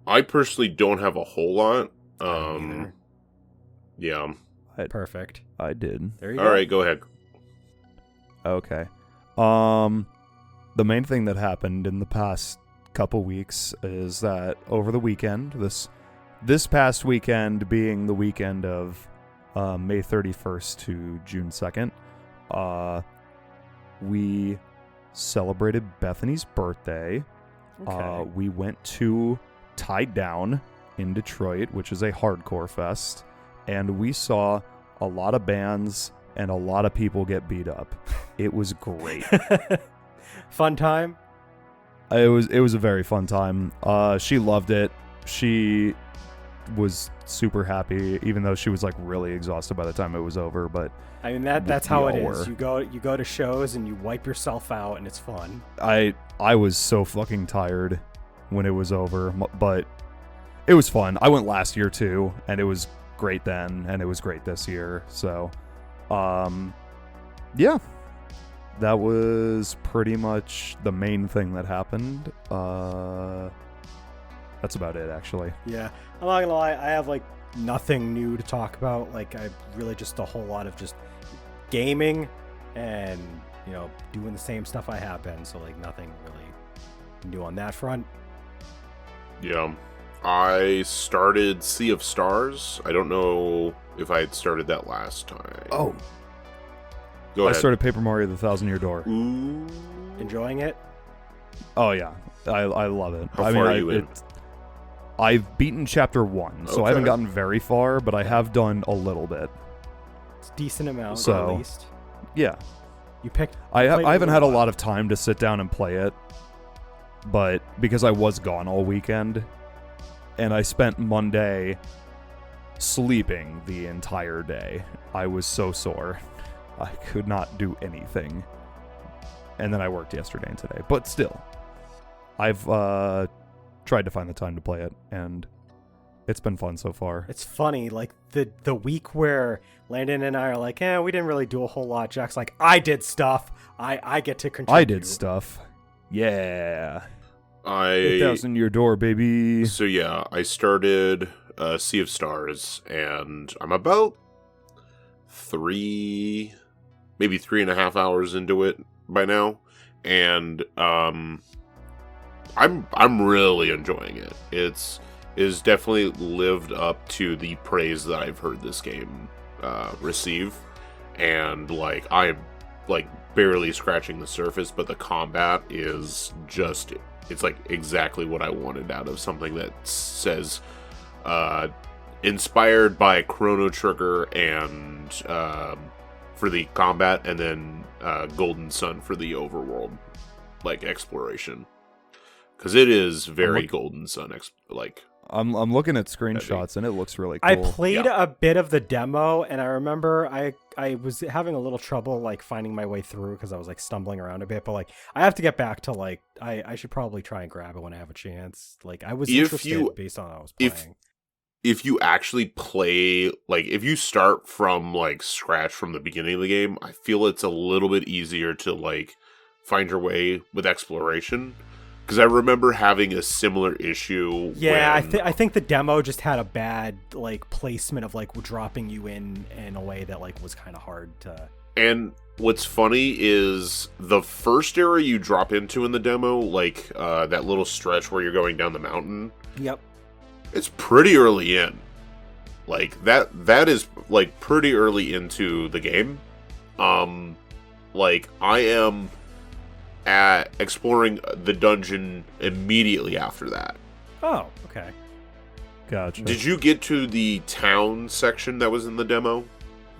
I personally don't have a whole lot. Either. Yeah. Perfect. I did. There you All go. right, go ahead. Okay. The main thing that happened in the past couple weeks is that over the weekend, this past weekend being the weekend of May 31st to June 2nd, we celebrated Bethany's birthday. Okay. We went to Tied Down in Detroit, which is a hardcore fest, and we saw a lot of bands and a lot of people get beat up. It was great. Fun time? It was a very fun time. She loved it. She was super happy, even though she was like really exhausted by the time it was over. But I mean that's how it all is. were. You go to shows and you wipe yourself out and it's fun. I was so fucking tired when it was over, but it was fun. I went last year too, and it was great then, and it was great this year. So, yeah, that was pretty much the main thing that happened. That's about it, actually. Yeah, I'm not gonna lie. I have like nothing new to talk about. Like I really just a whole lot of just gaming and doing the same stuff I have been. So like nothing really new on that front. Yeah. I started Sea of Stars. I don't know if I had started that last time. Oh, Go ahead. I started Paper Mario: The Thousand-Year Door. Ooh. Enjoying it? Oh yeah, I love it. How far are you in? I've beaten chapter 1, so I haven't Okay. gotten very far, but I have done a little bit. It's a decent amount So- at least. Yeah, You picked. I played haven't had a little lot of time to sit down and play it, but because I was gone all weekend, and I spent Monday sleeping the entire day, I was so sore. I could not do anything. And then I worked yesterday and today, but still, I've tried to find the time to play it, and it's been fun so far. It's funny, like the week where Landon and I are like, we didn't really do a whole lot. Jack's like, I did stuff. I get to contribute. I did stuff. Yeah. I 1,000-year door, baby. So yeah, I started Sea of Stars, and I'm about 3, maybe 3.5 hours into it by now, and I'm really enjoying it. It's definitely lived up to the praise that I've heard this game receive, and like I'm like barely scratching the surface, but the combat is just, it's like exactly what I wanted out of something that says inspired by Chrono Trigger and for the combat, and then Golden Sun for the overworld like exploration, because it is very Golden Sun like. I'm looking at screenshots and it looks really cool. I played a bit of the demo, and I remember I was having a little trouble like finding my way through because I was like stumbling around a bit. But like I have to get back to like I should probably try and grab it when I have a chance. Like I was interested based on what I was playing. If you actually play, like if you start from like scratch from the beginning of the game, I feel it's a little bit easier to like find your way with exploration. Because I remember having a similar issue. Yeah, I think the demo just had a bad like placement of like dropping you in a way that like was kind of hard to. And what's funny is the first area you drop into in the demo, like that little stretch where you're going down the mountain. Yep. It's pretty early in. Like that is like pretty early into the game. Like I am at exploring the dungeon immediately after that. Oh, okay. Gotcha. Did you get to the town section that was in the demo?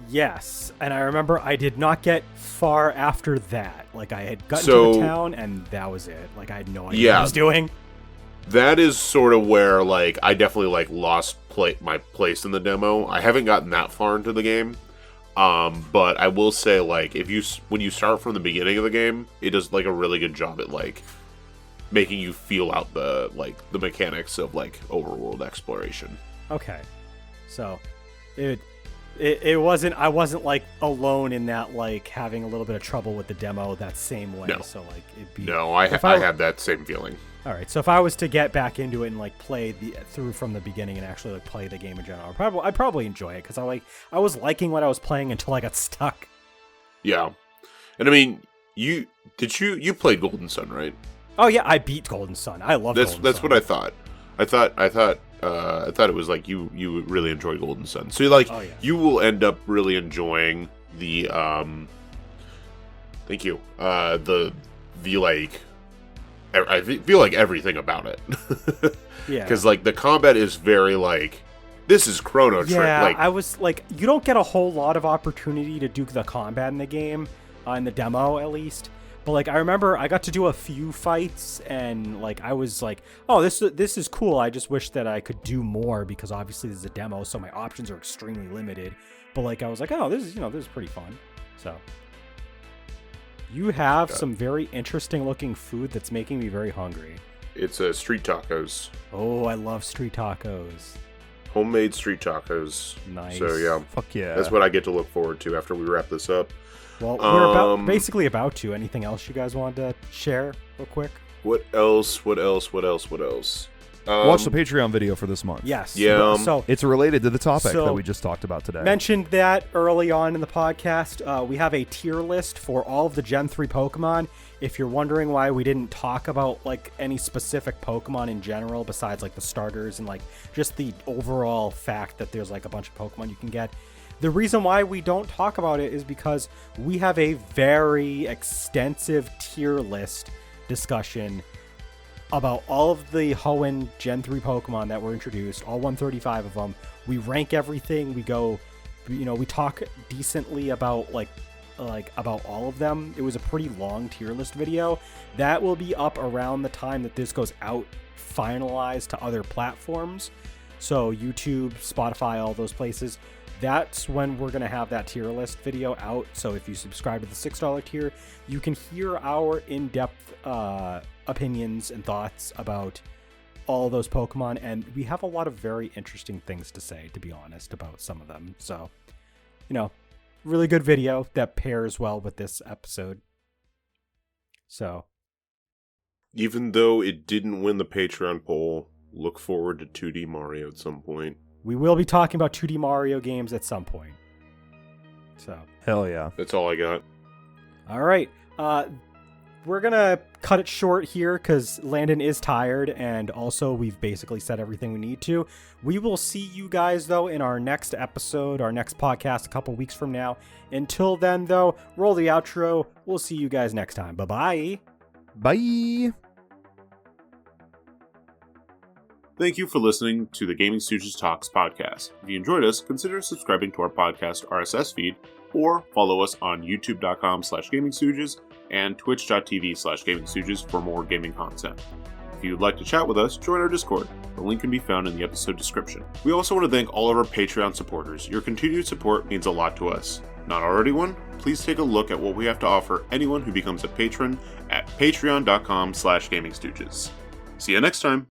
Yes, and I remember I did not get far after that. Like I had gotten to the town, and that was it. Like I had no idea what I was doing. That is sort of where like I definitely like lost my place in the demo. I haven't gotten that far into the game. But I will say, like, when you start from the beginning of the game, it does like a really good job at like making you feel out the mechanics of like overworld exploration. Okay, so it wasn't, I wasn't like alone in that, like having a little bit of trouble with the demo that same way. No. So like it'd be I had that same feeling. All right, so if I was to get back into it and like play through from the beginning and actually like play the game in general, I'd probably enjoy it because I was liking what I was playing until I got stuck. Yeah, and I mean, you played Golden Sun, right? Oh yeah, I beat Golden Sun. I love Golden Sun. That's what I thought. I thought it was like you really enjoy Golden Sun. So like you will end up really enjoying the thank you. The like I feel like everything about it. Yeah. Because like the combat is very like this is Chrono Trigger. Yeah, like, I was like, you don't get a whole lot of opportunity to do the combat in the game, in the demo at least. But like I remember I got to do a few fights and like I was like, oh, this is cool. I just wish that I could do more because obviously this is a demo, so my options are extremely limited. But like I was like, oh, this is pretty fun. So you have some very interesting looking food that's making me very hungry. It's street tacos. Oh, I love street tacos. Homemade street tacos. Nice. So yeah. Fuck yeah. That's what I get to look forward to after we wrap this up. Well, we're basically about to. Anything else you guys want to share real quick? What else? Watch the Patreon video for this month. Yes. Yeah. So it's related to the topic that we just talked about today. Mentioned that early on in the podcast. We have a tier list for all of the Gen 3 Pokemon. If you're wondering why we didn't talk about like any specific Pokemon in general besides like the starters and like just the overall fact that there's like a bunch of Pokemon you can get. The reason why we don't talk about it is because we have a very extensive tier list discussion about all of the Hoenn Gen 3 Pokemon that were introduced, all 135 of them. We rank everything. We go, we talk decently about like about all of them. It was a pretty long tier list video. That will be up around the time that this goes out, finalized to other platforms. So YouTube, Spotify, all those places. That's when we're going to have that tier list video out. So if you subscribe to the $6 tier, you can hear our in-depth opinions and thoughts about all those Pokemon. And we have a lot of very interesting things to say, to be honest, about some of them. So, really good video that pairs well with this episode. So, even though it didn't win the Patreon poll, look forward to 2D Mario at some point. We will be talking about 2D Mario games at some point. So hell yeah. That's all I got. All right. We're going to cut it short here because Landon is tired, and also we've basically said everything we need to. We will see you guys, though, in our next episode, our next podcast a couple weeks from now. Until then, though, roll the outro. We'll see you guys next time. Bye-bye. Bye. Thank you for listening to the GamingStooges Talks Podcast. If you enjoyed us, consider subscribing to our podcast RSS feed, or follow us on youtube.com/GamingStooges and twitch.tv/GamingStooges for more gaming content. If you'd like to chat with us, join our Discord. The link can be found in the episode description. We also want to thank all of our Patreon supporters. Your continued support means a lot to us. Not already one? Please take a look at what we have to offer anyone who becomes a patron at patreon.com/GamingStooges. See you next time!